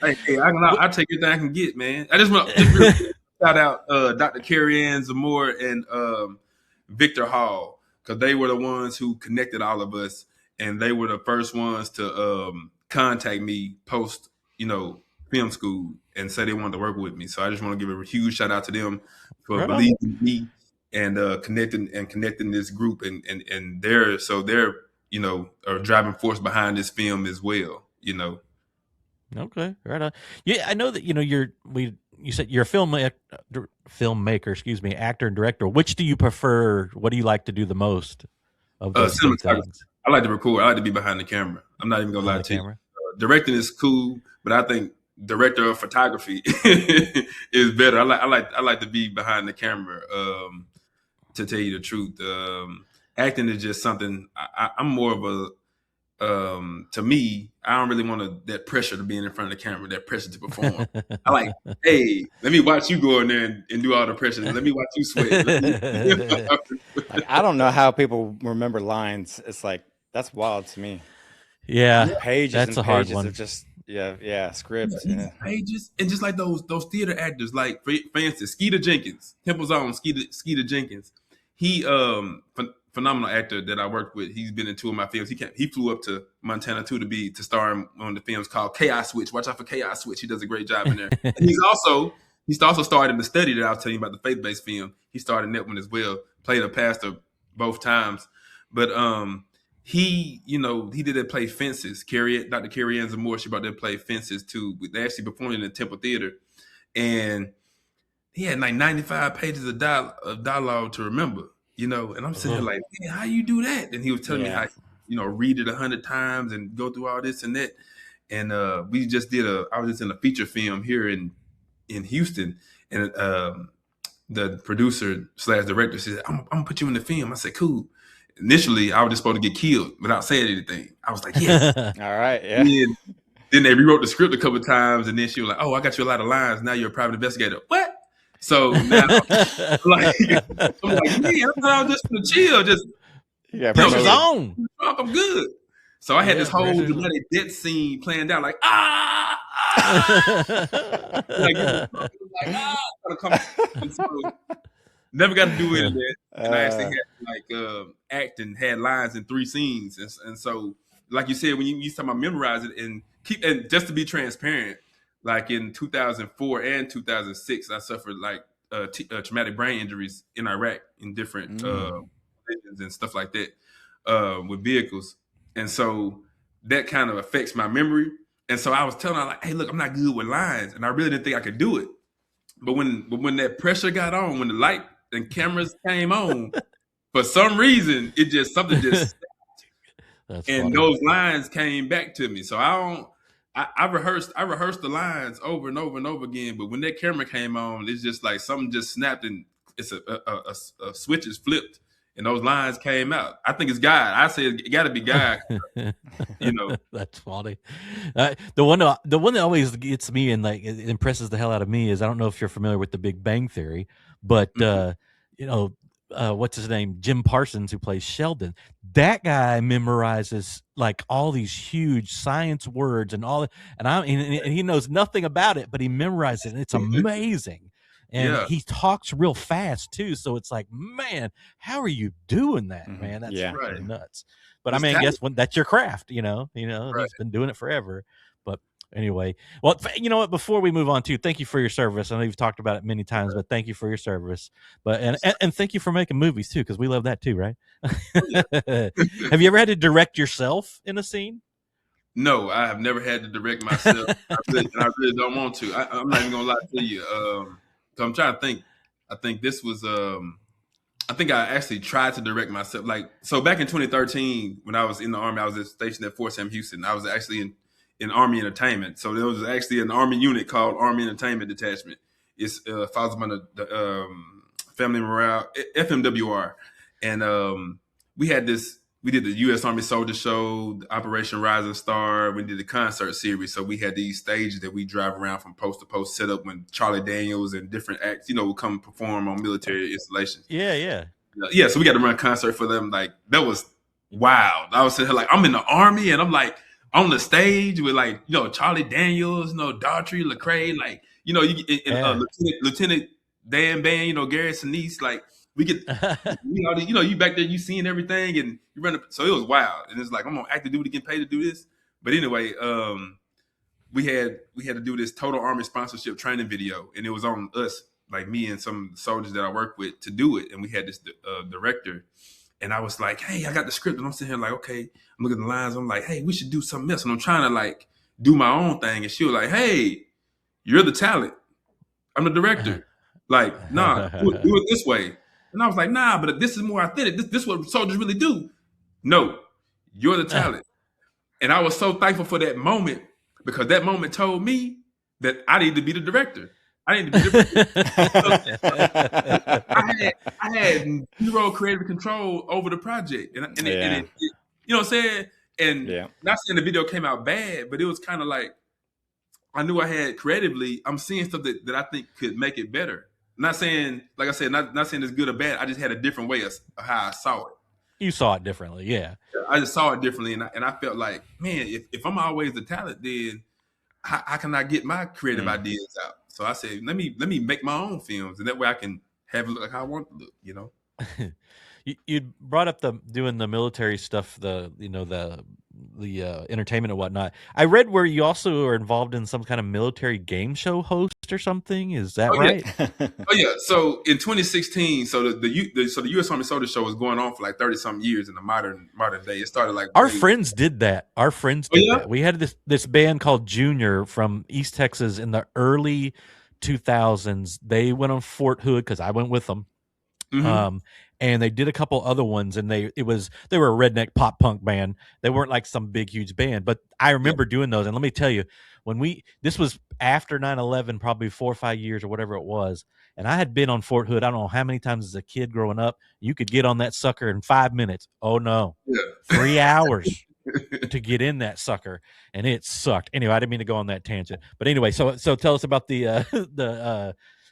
Hey, I'll take everything I can get, man. I just want to shout out Dr. Carrie Ann Zamora and Victor Hall, because they were the ones who connected all of us, and they were the first ones to contact me post, film school, and say they wanted to work with me. So I just want to give a huge shout out to them for believing in me and connecting this group, and they're a driving force behind this film as well.
Okay, right on. Yeah, I know that you said you're a filmmaker, actor and director. Which do you prefer? What do you like to do the most of those things?
I like to record. I like to be behind the camera. I'm not even gonna lie to you. Directing is cool, but I think director of photography is better. I like to be behind the camera. To tell you the truth, acting is just something. I'm more of to me, I don't really want that pressure to be in front of the camera, that pressure to perform. I like, hey, let me watch you go in there and do all the pressure. Let me watch you sweat.
Like, I don't know how people remember lines. It's like, that's wild to me.
Yeah,
pages
that's
and
a hard
pages
one.
of just scripts.
Yeah. Pages, and just like those theater actors, like for instance, Skeeter Jenkins, Temple's own Skeeter Jenkins. He phenomenal actor that I worked with. He's been in 2 of my films. He flew up to Montana too to star in one of the films called Chaos Switch. Watch out for Chaos Switch. He does a great job in there. And he's also starred in The Study that I was telling you about, the faith-based film. He starred in that one as well. Played a pastor both times. But he did that play Fences. Dr. Carrie Ann Zamora, she brought that play Fences too. They actually performed in the Temple Theater. And he had like 95 pages of dialogue to remember. And I'm sitting there like, man, how you do that? And he was telling me how, read it 100 times and go through all this and that. And we just I was just in a feature film here in Houston, and the producer / director said, I'm gonna put you in the film. I said, cool. Initially, I was just supposed to get killed without saying anything. I was like, yeah.
All right, yeah.
Then they rewrote the script a couple of times, and then she was like, oh, I got you a lot of lines. Now you're a private investigator. What? So now, I'm like, man, I thought I was just gonna chill, just
pressure's on.
I'm good. So I had this whole dramatic death scene planned out, like never got to do any of that. And I actually had act and had lines in 3 scenes, and so like you said, when you talk about memorize it and just to be transparent. Like in 2004 and 2006, I suffered like traumatic brain injuries in Iraq in different regions and stuff like that with vehicles. And so that kind of affects my memory. And so I was telling her, like, hey, look, I'm not good with lines. And I really didn't think I could do it. But when that pressure got on, when the light and cameras came on, for some reason, something just stopped. And those lines came back to me. So I rehearsed the lines over and over and over again, but when that camera came on, it's just like something just snapped and it's a switch is flipped and those lines came out. I think it's God. I say it got to be God.
That's funny. The one that always gets me and like it impresses the hell out of me is, I don't know if you're familiar with The Big Bang Theory, but what's his name? Jim Parsons, who plays Sheldon. That guy memorizes like all these huge science words and all, and he knows nothing about it, but he memorizes it, and it's amazing. And he talks real fast too, so it's like, man, how are you doing that, man? That's really nuts. But I mean, I guess that's your craft, he's been doing it forever. But anyway, well, you know what? Before we move on to, thank you for your service. I know you've talked about it many times, but thank you for your service. But and thank you for making movies too, because we love that too, right? Have you ever had to direct yourself in a scene?
No, I have never had to direct myself. I really don't want to. I'm not even gonna lie to you. So I'm trying to think. I think this was. I think I actually tried to direct myself. So back in 2013, when I was in the Army, I was stationed at Fort Sam Houston. I was actually in Army Entertainment. So there was actually an Army unit called Army Entertainment Detachment. It's falls under the Family Morale, FMWR. And we did the U.S. Army Soldier Show, Operation Rising Star. We did the concert series. So we had these stages that we drive around from post to post, set up when Charlie Daniels and different acts, would come perform on military installations.
Yeah.
So we got to run a concert for them. Like, that was wild. I was sitting here like, I'm in the Army and I'm like on the stage with like, Charlie Daniels, Daughtry, Lecrae, like, Lieutenant Dan Band, Gary Sinise, like, we get, you back there, you seeing everything, and you run. So it was wild, and it's like, I'm on active duty, getting paid to do this. But anyway, we had to do this Total Army sponsorship training video, and it was on us, like me and some soldiers that I work with, to do it. And we had this director, and I was like, hey, I got the script, and I'm sitting here like, okay, I'm looking at the lines. I'm like, hey, we should do something else, and I'm trying to like do my own thing. And she was like, hey, you're the talent. I'm the director. Like, nah, do it this way. And I was like, nah, but this is more authentic. This is what soldiers really do. No, you're the talent. And I was so thankful for that moment, because that moment told me that I need to be the director. I need to be the director. I had zero creative control over the project. And it, you know what I'm saying? And not saying the video came out bad, but it was kind of like I knew I had creatively. I'm seeing stuff that I think could make it better. Not saying, like I said, not saying it's good or bad. I just had a different way of how I saw it.
You saw it differently, yeah.
I just saw it differently, and I felt like, man, if I'm always the talent, then how can I get my creative ideas out? So I said, let me make my own films, and that way I can have it look like how I want it to look, you know.
You brought up doing the military stuff, the entertainment and whatnot. I read where you also are involved in some kind of military game show host or something. Is that right?
Oh yeah. So in 2016, so the U.S. Army Soldier Show was going on for like 30-something years in the modern day. It started like
our friends did that. Our friends did that. We had this band called Junior from East Texas in the early 2000s. They went on Fort Hood because I went with them. And they did a couple other ones, and they were a redneck pop punk band. They weren't like some big huge band, but I remember doing those. And let me tell you, this was after 9/11, probably 4 or 5 years or whatever it was, and I had been on Fort Hood I don't know how many times as a kid growing up. You could get on that sucker in 5 minutes. Oh no, 3 hours to get in that sucker, and it sucked. Anyway, I didn't mean to go on that tangent, but anyway, so tell us about the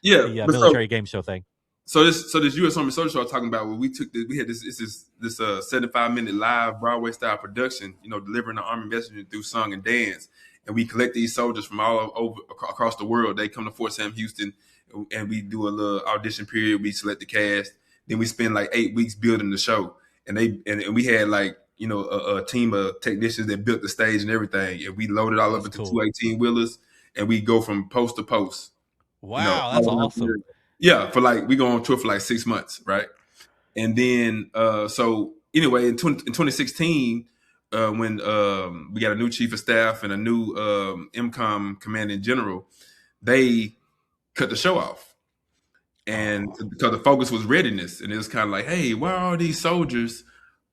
military game show thing.
So this U.S. Army Soldier Show I was talking about, where we had this 75-minute live Broadway style production, you know, delivering the Army message through song and dance, and we collect these soldiers from all over across the world. They come to Fort Sam Houston, and we do a little audition period. We select the cast, then we spend like 8 weeks building the show, and we had like, you know, a team of technicians that built the stage and everything, and we loaded all up into 2 18-wheelers, and we go from post to post.
Wow, you know, that's awesome.
Yeah, we go on tour for like 6 months, right? And then, so anyway, in 2016, when we got a new chief of staff and a new MCOM commanding general, they cut the show off. And because the focus was readiness, and it was kind of like, hey, why are these soldiers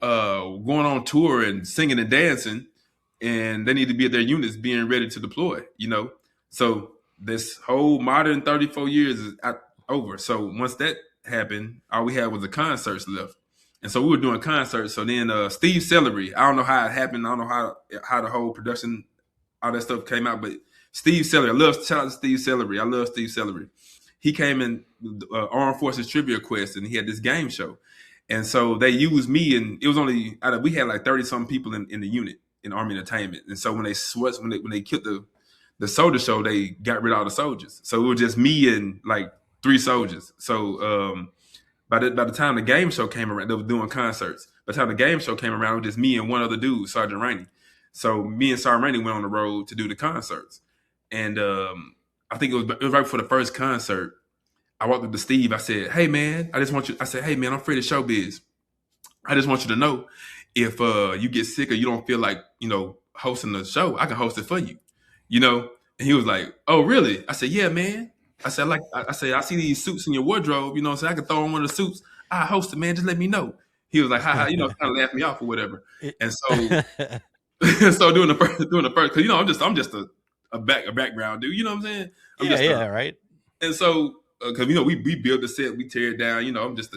going on tour and singing and dancing, and they need to be at their units being ready to deploy, you know? So this whole modern 34 years is over. So once that happened, all we had was the concerts left, and so we were doing concerts. So then Steve Celery, I don't know how it happened, I don't know how the whole production, all that stuff came out, but Steve Celery, shout out to Steve Celery. I love Steve Celery. He came in Armed Forces Trivia Quest, and he had this game show, and so they used me, and it was only we had like 30-something people in the unit in Army Entertainment, and so when they killed the soldier show, they got rid of all the soldiers, so it was just me and like 3 soldiers. So by the time the game show came around, they were doing concerts. By the time the game show came around, it was just me and one other dude, Sergeant Rainey. So me and Sergeant Rainey went on the road to do the concerts. And I think it was right before the first concert. I walked up to Steve. I said, hey, man, hey, man, I'm Freddie Showbiz. I just want you to know, if you get sick or you don't feel like, you know, hosting the show, I can host it for you, you know? And he was like, oh, really? I said, yeah, man. I said, I see these suits in your wardrobe, you know, so I could throw on one of the suits. I host it, man. Just let me know. He was like, ha, you know, kind of laughed me off or whatever. And so, so doing the first, because, you know, I'm just a background dude, you know what I'm saying?
Right.
And so, because, you know, we build the set, we tear it down, you know, I'm just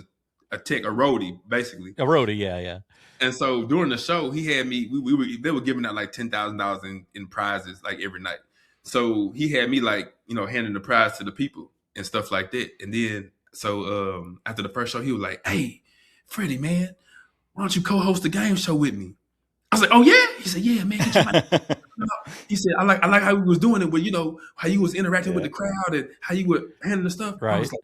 a tech, a roadie, basically.
A roadie, yeah.
And so during the show, he had me, they were giving out like $10,000 in prizes like every night. So he had me like, you know, handing the prize to the people and stuff like that. And then, so after the first show, he was like, hey, Freddie, man, why don't you co-host the game show with me? I was like, oh, yeah? He said, yeah, man. He said, I like how he was doing it, with, you know, how you was interacting with the crowd and how you were handling the stuff.
Right.
I was like,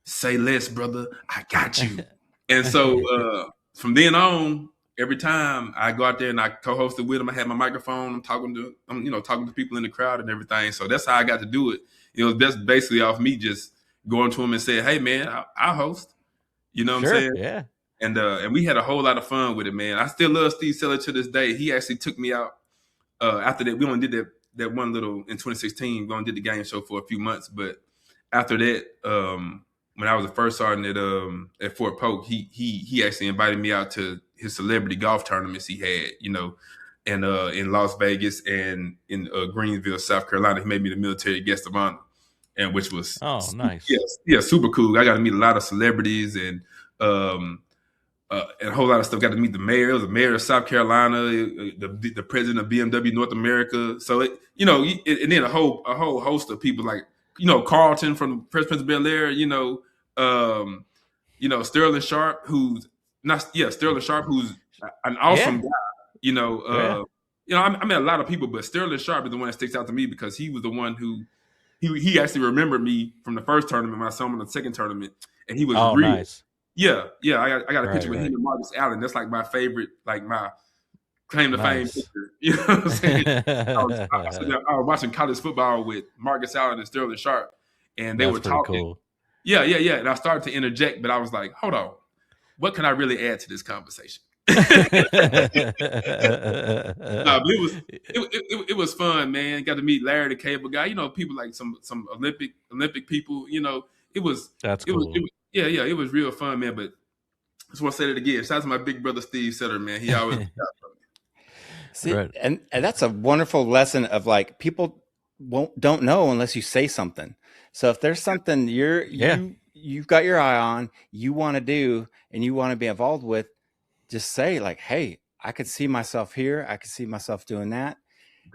say less, brother. I got you. And so from then on, every time I go out there and I co-hosted with him, I had my microphone. I'm talking to people in the crowd and everything. So that's how I got to do it. It was just basically off me just going to him and saying, "Hey, man, I'll host." You know what I'm saying?
Yeah.
And we had a whole lot of fun with it, man. I still love Steve Seller to this day. He actually took me out after that. We only did that one little in 2016. We only did the game show for a few months, but after that, when I was the first sergeant at Fort Polk, he actually invited me out to his celebrity golf tournaments he had, you know, and in Las Vegas and in Greensville, South Carolina. He made me the military guest of honor, and which was
nice.
Yeah, super cool. I got to meet a lot of celebrities, and and a whole lot of stuff. Got to meet the mayor. It was the mayor of South Carolina, the president of BMW North America. So and then a whole host of people like Carlton from Fresh Prince of Bel-Air. Sterling Sharp, who's an awesome guy. I met a lot of people, but Sterling Sharp is the one that sticks out to me because he was the one who he actually remembered me from the first tournament when I saw him in the second tournament, and he was real.
Nice.
Yeah. I got a picture with him and Marcus Allen. That's like my favorite, like my claim to fame picture. You know what I'm saying? I was watching college football with Marcus Allen and Sterling Sharp, and they were talking. Cool. Yeah. And I started to interject, but I was like, hold on, what can I really add to this conversation? It was fun, man. Got to meet Larry the Cable Guy. People like some Olympic people. That's cool. It was real fun, man. But I just want to say that again. Shout out to my big brother Steve Setter, man. He always
see, right. and that's a wonderful lesson of like people don't know unless you say something. So if there's something you've got your eye on, you want to do, and you want to be involved with, just say like, hey, I could see myself here. I could see myself doing that.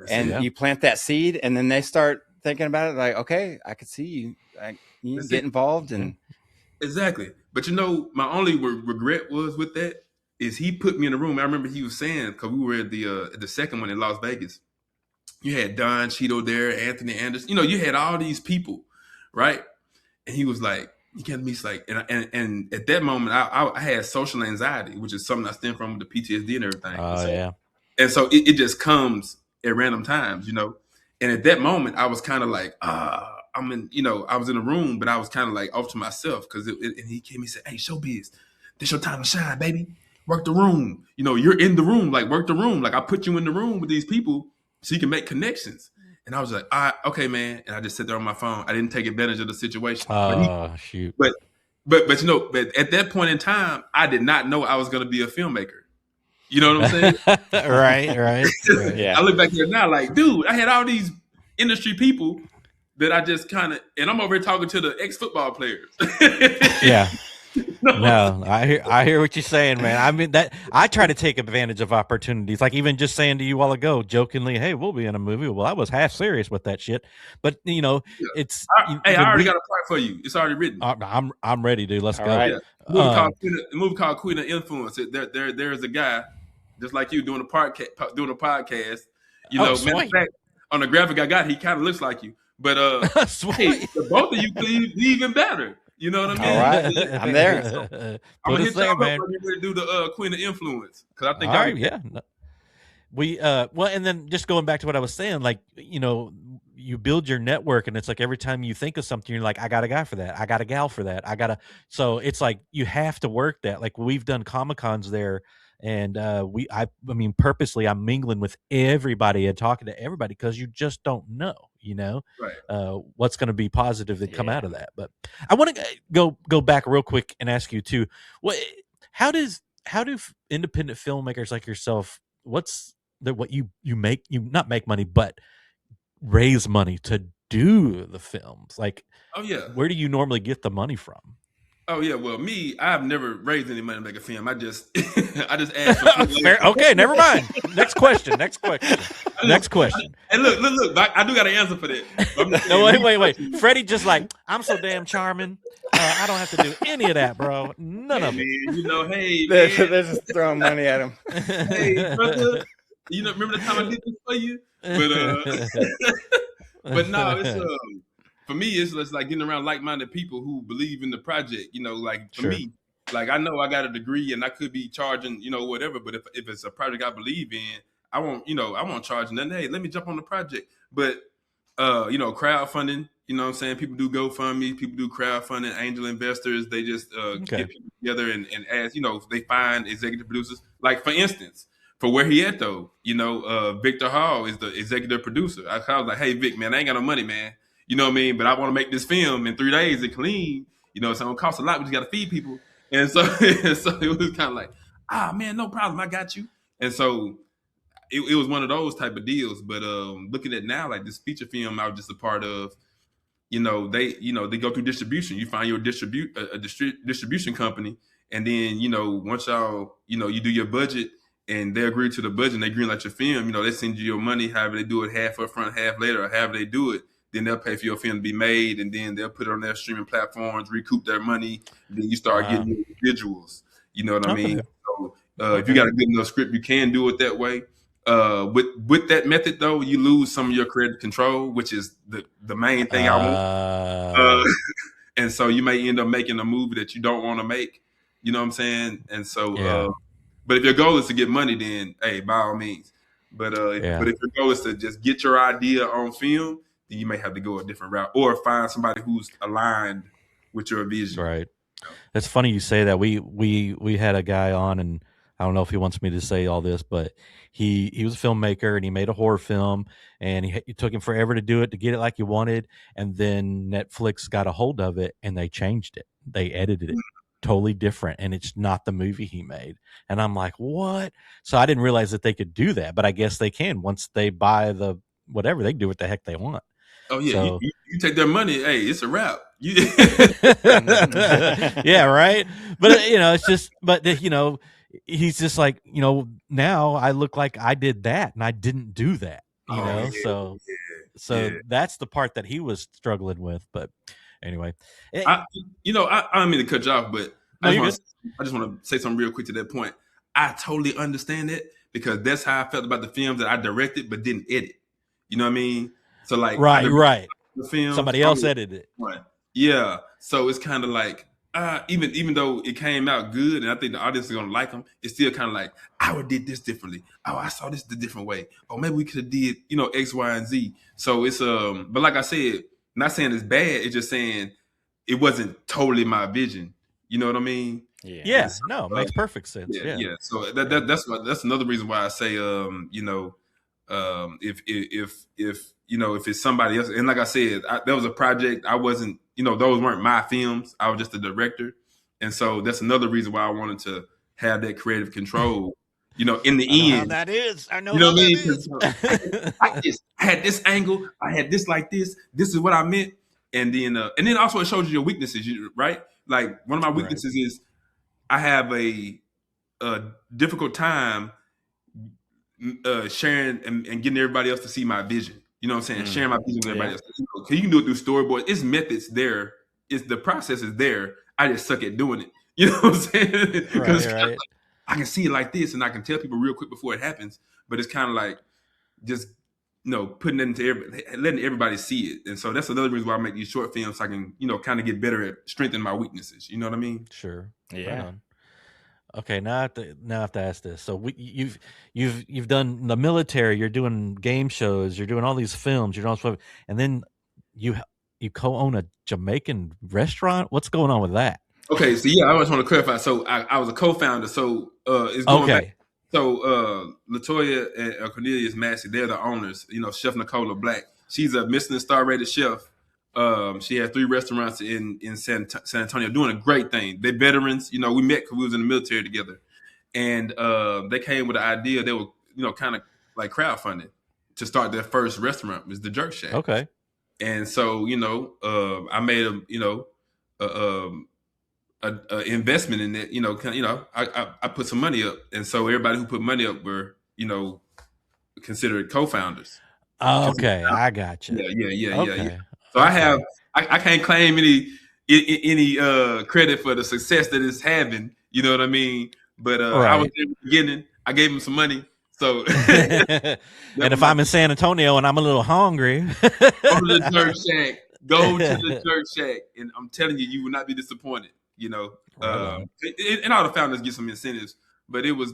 You plant that seed, and then they start thinking about it like, okay, I could see you get involved. And
exactly. But my only regret was with that is he put me in a room. I remember he was saying, because we were at the second one in Las Vegas. You had Don Cheeto there, Anthony Anderson. You had all these people, right? And he was like, he came to me, like, and at that moment, I had social anxiety, which is something I stem from with the PTSD and everything. And so it just comes at random times, And at that moment, I was kind of like, I was in a room, but I was kind of like off to myself because and he came and said, hey, Showbiz, this your time to shine, baby. Work the room. You're in the room, like work the room. Like I put you in the room with these people so you can make connections. And I was like, all right, okay, man. And I just sat there on my phone. I didn't take advantage of the situation.
Shoot.
But at that point in time, I did not know I was going to be a filmmaker. You know what I'm saying?
Right.
Yeah. I look back here now like, dude, I had all these industry people that I just kind of, and I'm over here talking to the ex-football players.
Yeah. No, I hear what you're saying, man. I mean that I try to take advantage of opportunities, like even just saying to you a while ago, jokingly, "Hey, we'll be in a movie." Well, I was half serious with that shit, but it's.
I already got a part for you. It's already written.
I'm ready, dude. Let's go.
Right. Yeah. Movie called Queen of Influence. There's a guy just like you doing a podcast. Matter of fact, on the graphic I got, he kind of looks like you, but hey, the both of you could be even better. You know what I mean?
All right, I'm there. So,
I'm gonna hit you up when you're ready to do the Queen of Influence because I think
we well, and then just going back to what I was saying, like you build your network, and it's like every time you think of something, you're like, I got a guy for that, I got a gal for that, so it's like you have to work that. Like we've done Comic-Cons there, and I mean purposely I'm mingling with everybody and talking to everybody because you just don't know.
Right.
What's going to be positive that come out of that. But I want to go back real quick and ask you too, how do independent filmmakers like yourself, what you not make money, but raise money to do the films? Like, where do you normally get the money from?
Oh yeah, well I've never raised any money to make a film. I just asked for
okay, never mind. Next question. Next question.
And look, I do got an answer for that.
No, wait. Freddie just like, I'm so damn charming. I don't have to do any of that, bro. None of it.
They're just throwing money at him.
Hey, brother, remember the time I did this for you? But no, it's for me, it's like getting around like-minded people who believe in the project. Like for me, like I know I got a degree and I could be charging, whatever. But if it's a project I believe in, I won't charge nothing. Hey, let me jump on the project. But crowdfunding. You know what I'm saying? People do GoFundMe, people do crowdfunding, angel investors. They just get people together and ask. They find executive producers. Like for instance, for Where He At though, Victor Hall is the executive producer. I was like, hey Vic, man, I ain't got no money, man. You know what I mean? But I want to make this film in 3 days at Killeen. It's going to cost a lot. We just got to feed people. And so, it was kind of like, man, no problem. I got you. And so it was one of those type of deals. But looking at now, like this feature film I was just a part of, they go through distribution. You find your distribution company And then, once y'all, you do your budget and they agree to the budget and they green light your film, they send you your money, however they do it, half up front, half later, or however they do it. Then they'll pay for your film to be made, and then they'll put it on their streaming platforms, recoup their money. Then you start getting your residuals. You know what I mean? So if you got a good enough script, you can do it that way. With that method, though, you lose some of your creative control, which is the main thing I want. And so you may end up making a movie that you don't want to make. You know what I'm saying? And so, but if your goal is to get money, then hey, by all means. But if your goal is to just get your idea on film, then you may have to go a different route or find somebody who's aligned with your vision.
Right. It's funny you say that. We had a guy on, and I don't know if he wants me to say all this, but he was a filmmaker and he made a horror film, and it took him forever to do it, to get it like he wanted. And then Netflix got a hold of it and they changed it. They edited it totally different, and it's not the movie he made. And I'm like, what? So I didn't realize that they could do that, but I guess they can. Once they buy the whatever, they can do what the heck they want.
Oh yeah, so, you take their money. Hey, it's a wrap.
Yeah, right. But it's just. But he's just like, now I look like I did that, and I didn't do that. So that's the part that he was struggling with. But anyway,
I don't mean to cut you off, but I just want to say something real quick to that point. I totally understand it, because that's how I felt about the films that I directed but didn't edit. You know what I mean? So like,
right.
The film,
somebody else edited it.
Right. Yeah. So it's kind of like, even though it came out good, and I think the audience is gonna like them, it's still kind of like, I would did this differently. Oh, I saw this the different way. Oh, maybe we could have did, X, Y, and Z. So it's but like I said, not saying it's bad. It's just saying it wasn't totally my vision. You know what I mean?
Yeah. So, makes perfect sense.
Yeah. So that's another reason why I say, if it's somebody else, and like I said, there was a project, I wasn't, those weren't my films. I was just a director. And so that's another reason why I wanted to have that creative control, in the end.
How that is. I know
you know
how
that
is.
I had this angle. I had this like this. This is what I meant. And then also it shows you your weaknesses, right? Like one of my weaknesses is I have a difficult time sharing and getting everybody else to see my vision. You know what I'm saying? Sharing my vision with everybody else. Because you can do it through storyboards. It's methods there. The process is there. I just suck at doing it. You know what I'm saying? Because right. I can see it like this, and I can tell people real quick before it happens. But it's kind of like just putting it into letting everybody see it. And so that's another reason why I make these short films, so I can kind of get better at strengthening my weaknesses. You know what I mean?
Sure.
Yeah.
Right on. Okay, now I have to ask this. So you've done the military, you're doing game shows, you're doing all these films, and then you co-own a Jamaican restaurant. What's going on with that?
Okay, so I always want to clarify. So I was a co-founder. So it's going back. So Latoya and Cornelius Massey, they're the owners. Chef Nicola Black. She's a Michelin star rated chef. She had 3 restaurants in San Antonio, doing a great thing. They're veterans. We met because we was in the military together, and they came with the idea. They were kind of like crowdfunding to start their first restaurant. It was the Jerk Shack.
Okay.
And so I made a investment in it. I put some money up, and so everybody who put money up were considered co-founders.
Okay, I got you.
Yeah. So I can't claim any credit for the success that it's having. You know what I mean? But right. I was there at the beginning. I gave him some money. So
and if I'm in San Antonio and I'm a little hungry,
go to the Jerk Shack. Go to the Jerk Shack, and I'm telling you, you will not be disappointed. And all the founders get some incentives, but it was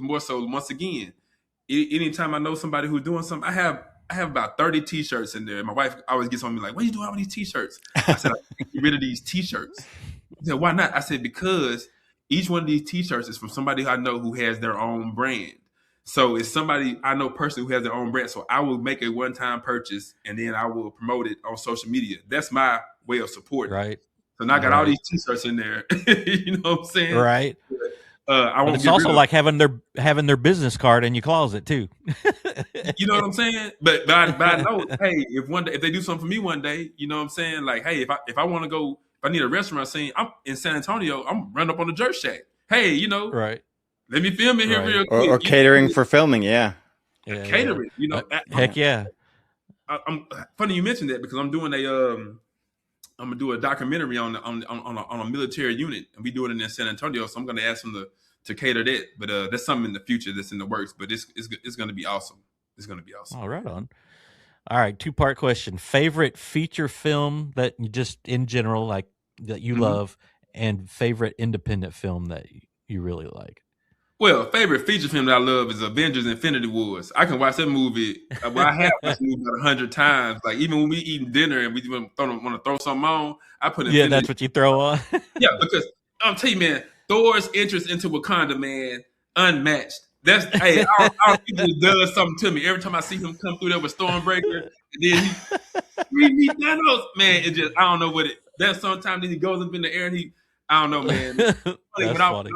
more so. Once again, anytime I know somebody who's doing something, I have about 30 T-shirts in there. My wife always gets on me like, "What are you doing with these T-shirts?" I said, "I can't get rid of these T-shirts." She said, "Why not?" I said, "Because each one of these T-shirts is from somebody I know who has their own brand. So it's somebody I know personally who has their own brand. So I will make a one-time purchase, and then I will promote it on social media. That's my way of supporting."
Right.
So now I got all these T-shirts in there. You know what I'm saying?
Right. But it's also like having their business card in your closet too.
You know what I'm saying? But I know, hey, if they do something for me one day, you know what I'm saying? Like, hey, if I want to go, If I need a restaurant scene, I'm in San Antonio. I'm running up on the Jerk Shack. Hey, you know,
Right.
let me film it here real quick.
Or catering for filming, yeah.
Catering, you know.
Heck yeah.
I'm funny you mentioned that because I'm doing I'm gonna do a documentary on a military unit, and we doing it in San Antonio. So I'm gonna ask them to cater that. But that's something in the future that's in the works. But it's gonna be awesome. It's gonna be awesome.
All right on. All right, 2-part question. Favorite feature film that you just in general like that you love, and favorite independent film that you really like.
Well, favorite feature film that I love is Avengers: Infinity Wars. I can watch that movie. Well, I have watched the movie about 100 times. Like even when we eating dinner and we want to throw something on, I put Infinity.
Yeah, that's what you throw on.
Yeah, because I'm telling you, man, Thor's interest into Wakanda, man, unmatched. That's hey, he just does something to me every time I see him come through there with Stormbreaker. And then he meet Thanos, man. It just I don't know what it. That sometimes then he goes up in the air and I don't know, man.
That's funny.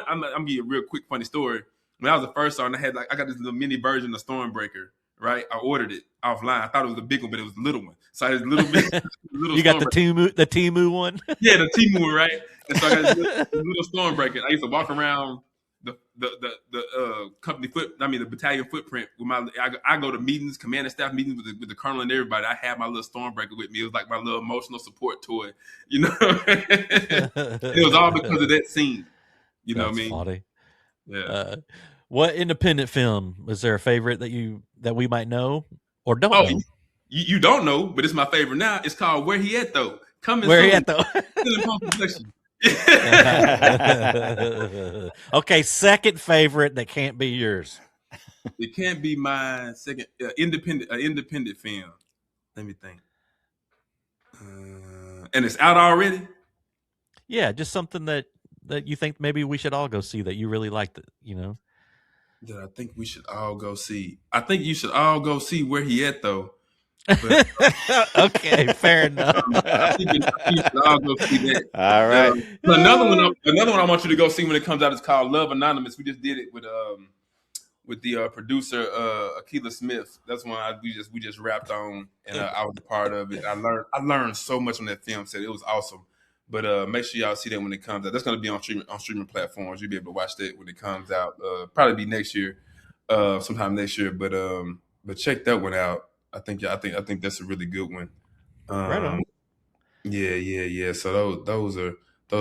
I'm gonna give you a real quick funny story. When I was the first song, I got this little mini version of Stormbreaker. Right, I ordered it offline. I thought it was a big one, but it was a little one. So I had a little bit.
You got the Temu one.
Yeah, the Temu one, right? And so I got this little Stormbreaker. I used to walk around the company the battalion footprint with I go to meetings, command and staff meetings with the colonel and everybody. I had my little Stormbreaker with me. It was like my little emotional support toy, you know. It was all because of that scene. You know what I mean?
Funny.
Yeah.
What independent film is there a favorite that we might know or don't know?
You don't know, but it's my favorite now. It's called Where He At Though.
Where He At Though? Okay, second favorite that can't be yours.
It can't be my second independent film. Let me think. And it's out already?
Yeah, just something that you think maybe we should all go see that you really liked it, you know?
That I think we should all go see. I think you should all go see Where He At Though. But,
okay, fair enough.
I think you should all go see that.
All right.
Another one I want you to go see when it comes out is called Love Anonymous. We just did it with the producer Akila Smith. That's one we just wrapped on, and I was a part of it. I learned so much on that film set. It was awesome. But make sure y'all see that when it comes out. That's going to be on streaming platforms. You'll be able to watch that when it comes out. Probably be next year, sometime next year. But check that one out. I think that's a really good one.
Right on.
Yeah. So those are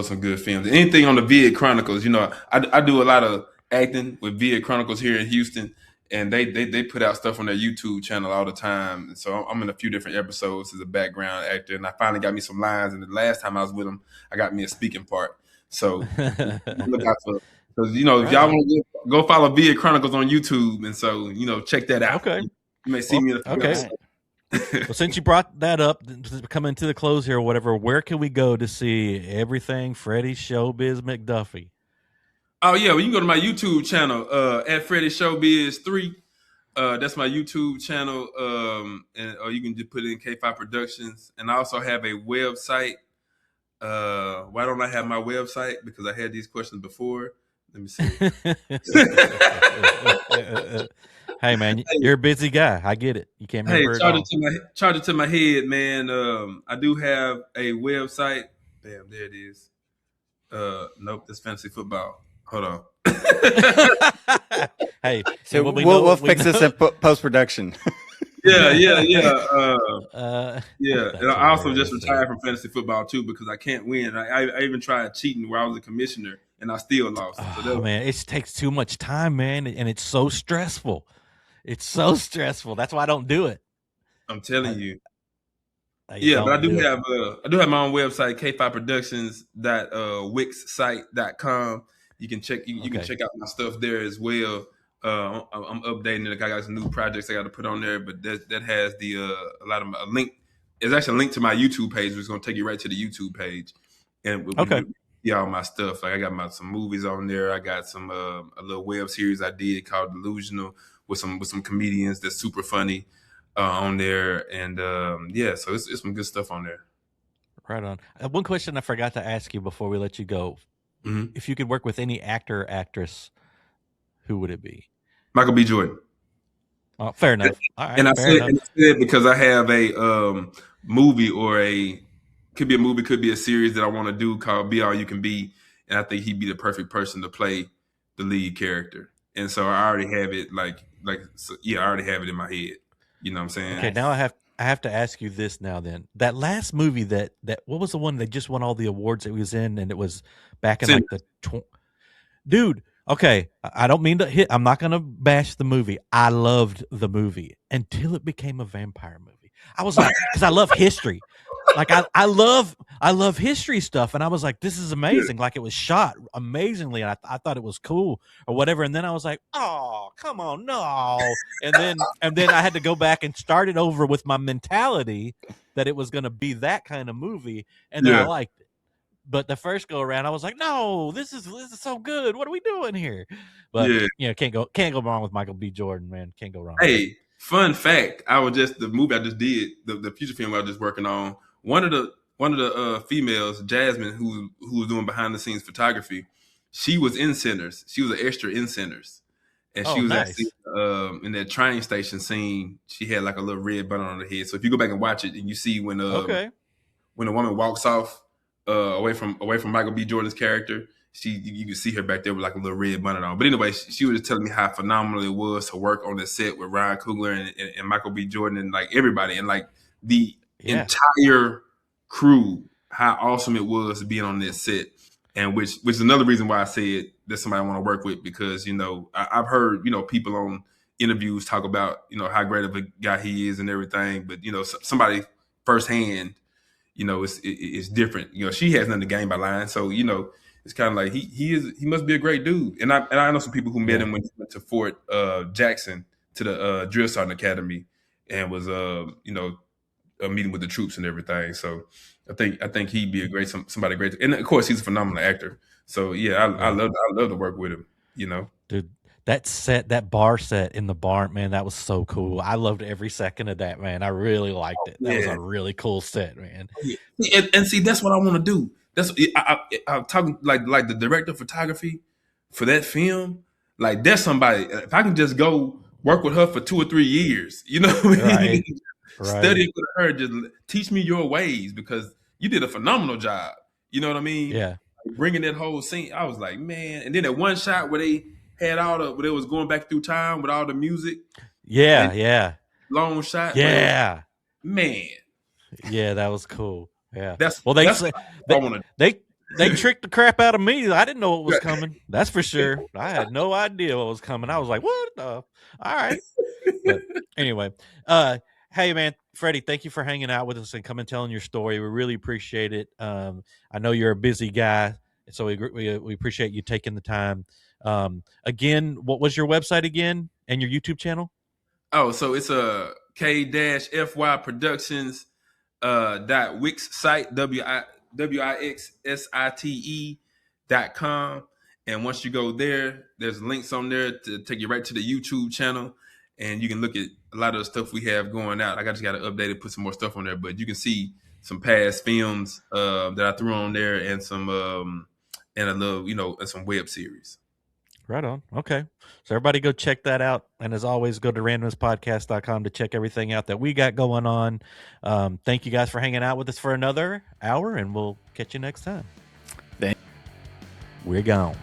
some good films. Anything on the Vid Chronicles, you know, I do a lot of acting with Vid Chronicles here in Houston, and they put out stuff on their YouTube channel all the time. And so I'm in a few different episodes as a background actor, and I finally got me some lines. And the last time I was with them, I got me a speaking part. So look out for, because you know, if y'all want to go follow Vid Chronicles on YouTube, and so you know, check that out.
Okay,
you may see me in a few episodes.
Well, since you brought that up, coming to the close here or whatever, where can we go to see everything Freddie Showbiz McDuffy?
Oh yeah, well, you can go to my YouTube channel at Freddie Showbiz 3. That's my YouTube channel, or you can just put it in K5 Productions. And I also have a website. Why don't I have my website? Because I had these questions before. Let me see.
Hey man, you're a busy guy. I get it. You can't remember it all.
Charge it to my head, man. I do have a website. Damn, there it is. Nope, that's fantasy football. Hold on.
Hey,
so we'll fix this in post production.
Yeah. And I also just retired from fantasy football too because I can't win. I even tried cheating where I was a commissioner and I still lost.
Oh, man, it takes too much time, man, and it's so stressful. It's so stressful. That's why I don't do it.
I'm telling you. Yeah, but I do have my own website, k5productions.wixsite.com. You can check you can check out my stuff there as well. I'm updating it. I got some new projects I got to put on there, but that has a link. It's actually a link to my YouTube page, which is going to take you right to the YouTube page. And all my stuff. Like I got some movies on there. I got some a little web series I did called Delusional with some comedians that's super funny on there. And so it's some good stuff on there.
Right on. One question I forgot to ask you before we let you go. Mm-hmm. If you could work with any actor or actress, who would it be?
Michael B. Jordan.
Oh, fair enough. All right,
and I said because I have a movie or a could be a movie, could be a series that I want to do called Be All You Can Be, and I think he'd be the perfect person to play the lead character. And so I already have it I already have it in my head. You know what I'm saying?
Okay, now I have to ask you this now then. That last movie that what was the one that just won all the awards it was in, and it was back in like the dude, okay, I don't mean to hit, I'm not going to bash the movie. I loved the movie until it became a vampire movie. I was like, because I love history. Like I love history stuff, and I was like, this is amazing. Like it was shot amazingly, and I thought it was cool or whatever. And then I was like, oh, come on, no. And then I had to go back and start it over with my mentality that it was going to be that kind of movie, and then I liked it. But the first go around, I was like, no, this is so good. What are we doing here? But can't go wrong with Michael B. Jordan, man. Can't go wrong.
Hey, fun fact, the movie I just did, the feature film I was just working on. One of the females, Jasmine, who was doing behind the scenes photography, she was in Sinners. She was an extra in Sinners, and she was actually in that train station scene. She had like a little red button on her head. So if you go back and watch it, and you see when the woman walks off away from Michael B. Jordan's character, you can see her back there with like a little red button on. But anyway, she was just telling me how phenomenal it was to work on the set with Ryan Coogler and Michael B. Jordan and like everybody and like the entire crew, how awesome it was being on this set. And which is another reason why I said that's somebody I want to work with, because, I've heard, people on interviews talk about, how great of a guy he is and everything. But, somebody firsthand, it's different. She has nothing to gain by lying. So, it's kind of like he must be a great dude. And I know some people who met him when he went to Fort Jackson to the Drill Sergeant Academy and was, meeting with the troops and everything. So I think he'd be a great somebody great. And of course, he's a phenomenal actor. So yeah, I love to work with him.
Dude, that bar set in the barn, man, that was so cool. I loved every second of that, man. I really liked it. That was a really cool set, man.
And see, that's what I want to do. That's I'm talking like the director of photography for that film. Like that's somebody. If I can just go work with her for 2 or 3 years, you know what I mean?
Right.
Study with her, just teach me your ways, because you did a phenomenal job. You know what I mean?
Yeah.
Bringing that whole scene, I was like, man. And then that one shot where they had where they was going back through time with all the music.
Yeah.
Long shot.
Yeah.
Man.
Yeah, that was cool. Yeah.
That's what I want to do.
They tricked the crap out of me. I didn't know what was coming. That's for sure. I had no idea what was coming. I was like, what the? All right. But anyway, hey, man, Freddie, thank you for hanging out with us and coming and telling your story. We really appreciate it. I know you're a busy guy, so we appreciate you taking the time. Again, what was your website again and your YouTube channel?
Oh, so it's a K-FY Productions .wix site, WIXSITE.com. And once you go there, there's links on there to take you right to the YouTube channel. And you can look at a lot of the stuff we have going out. I just got to update it, put some more stuff on there. But you can see some past films that I threw on there, and some and a little, and some web series.
Right on. Okay. So everybody go check that out. And as always, go to randomnesspodcast.com to check everything out that we got going on. Thank you guys for hanging out with us for another hour, and we'll catch you next time.
Thanks.
We're gone.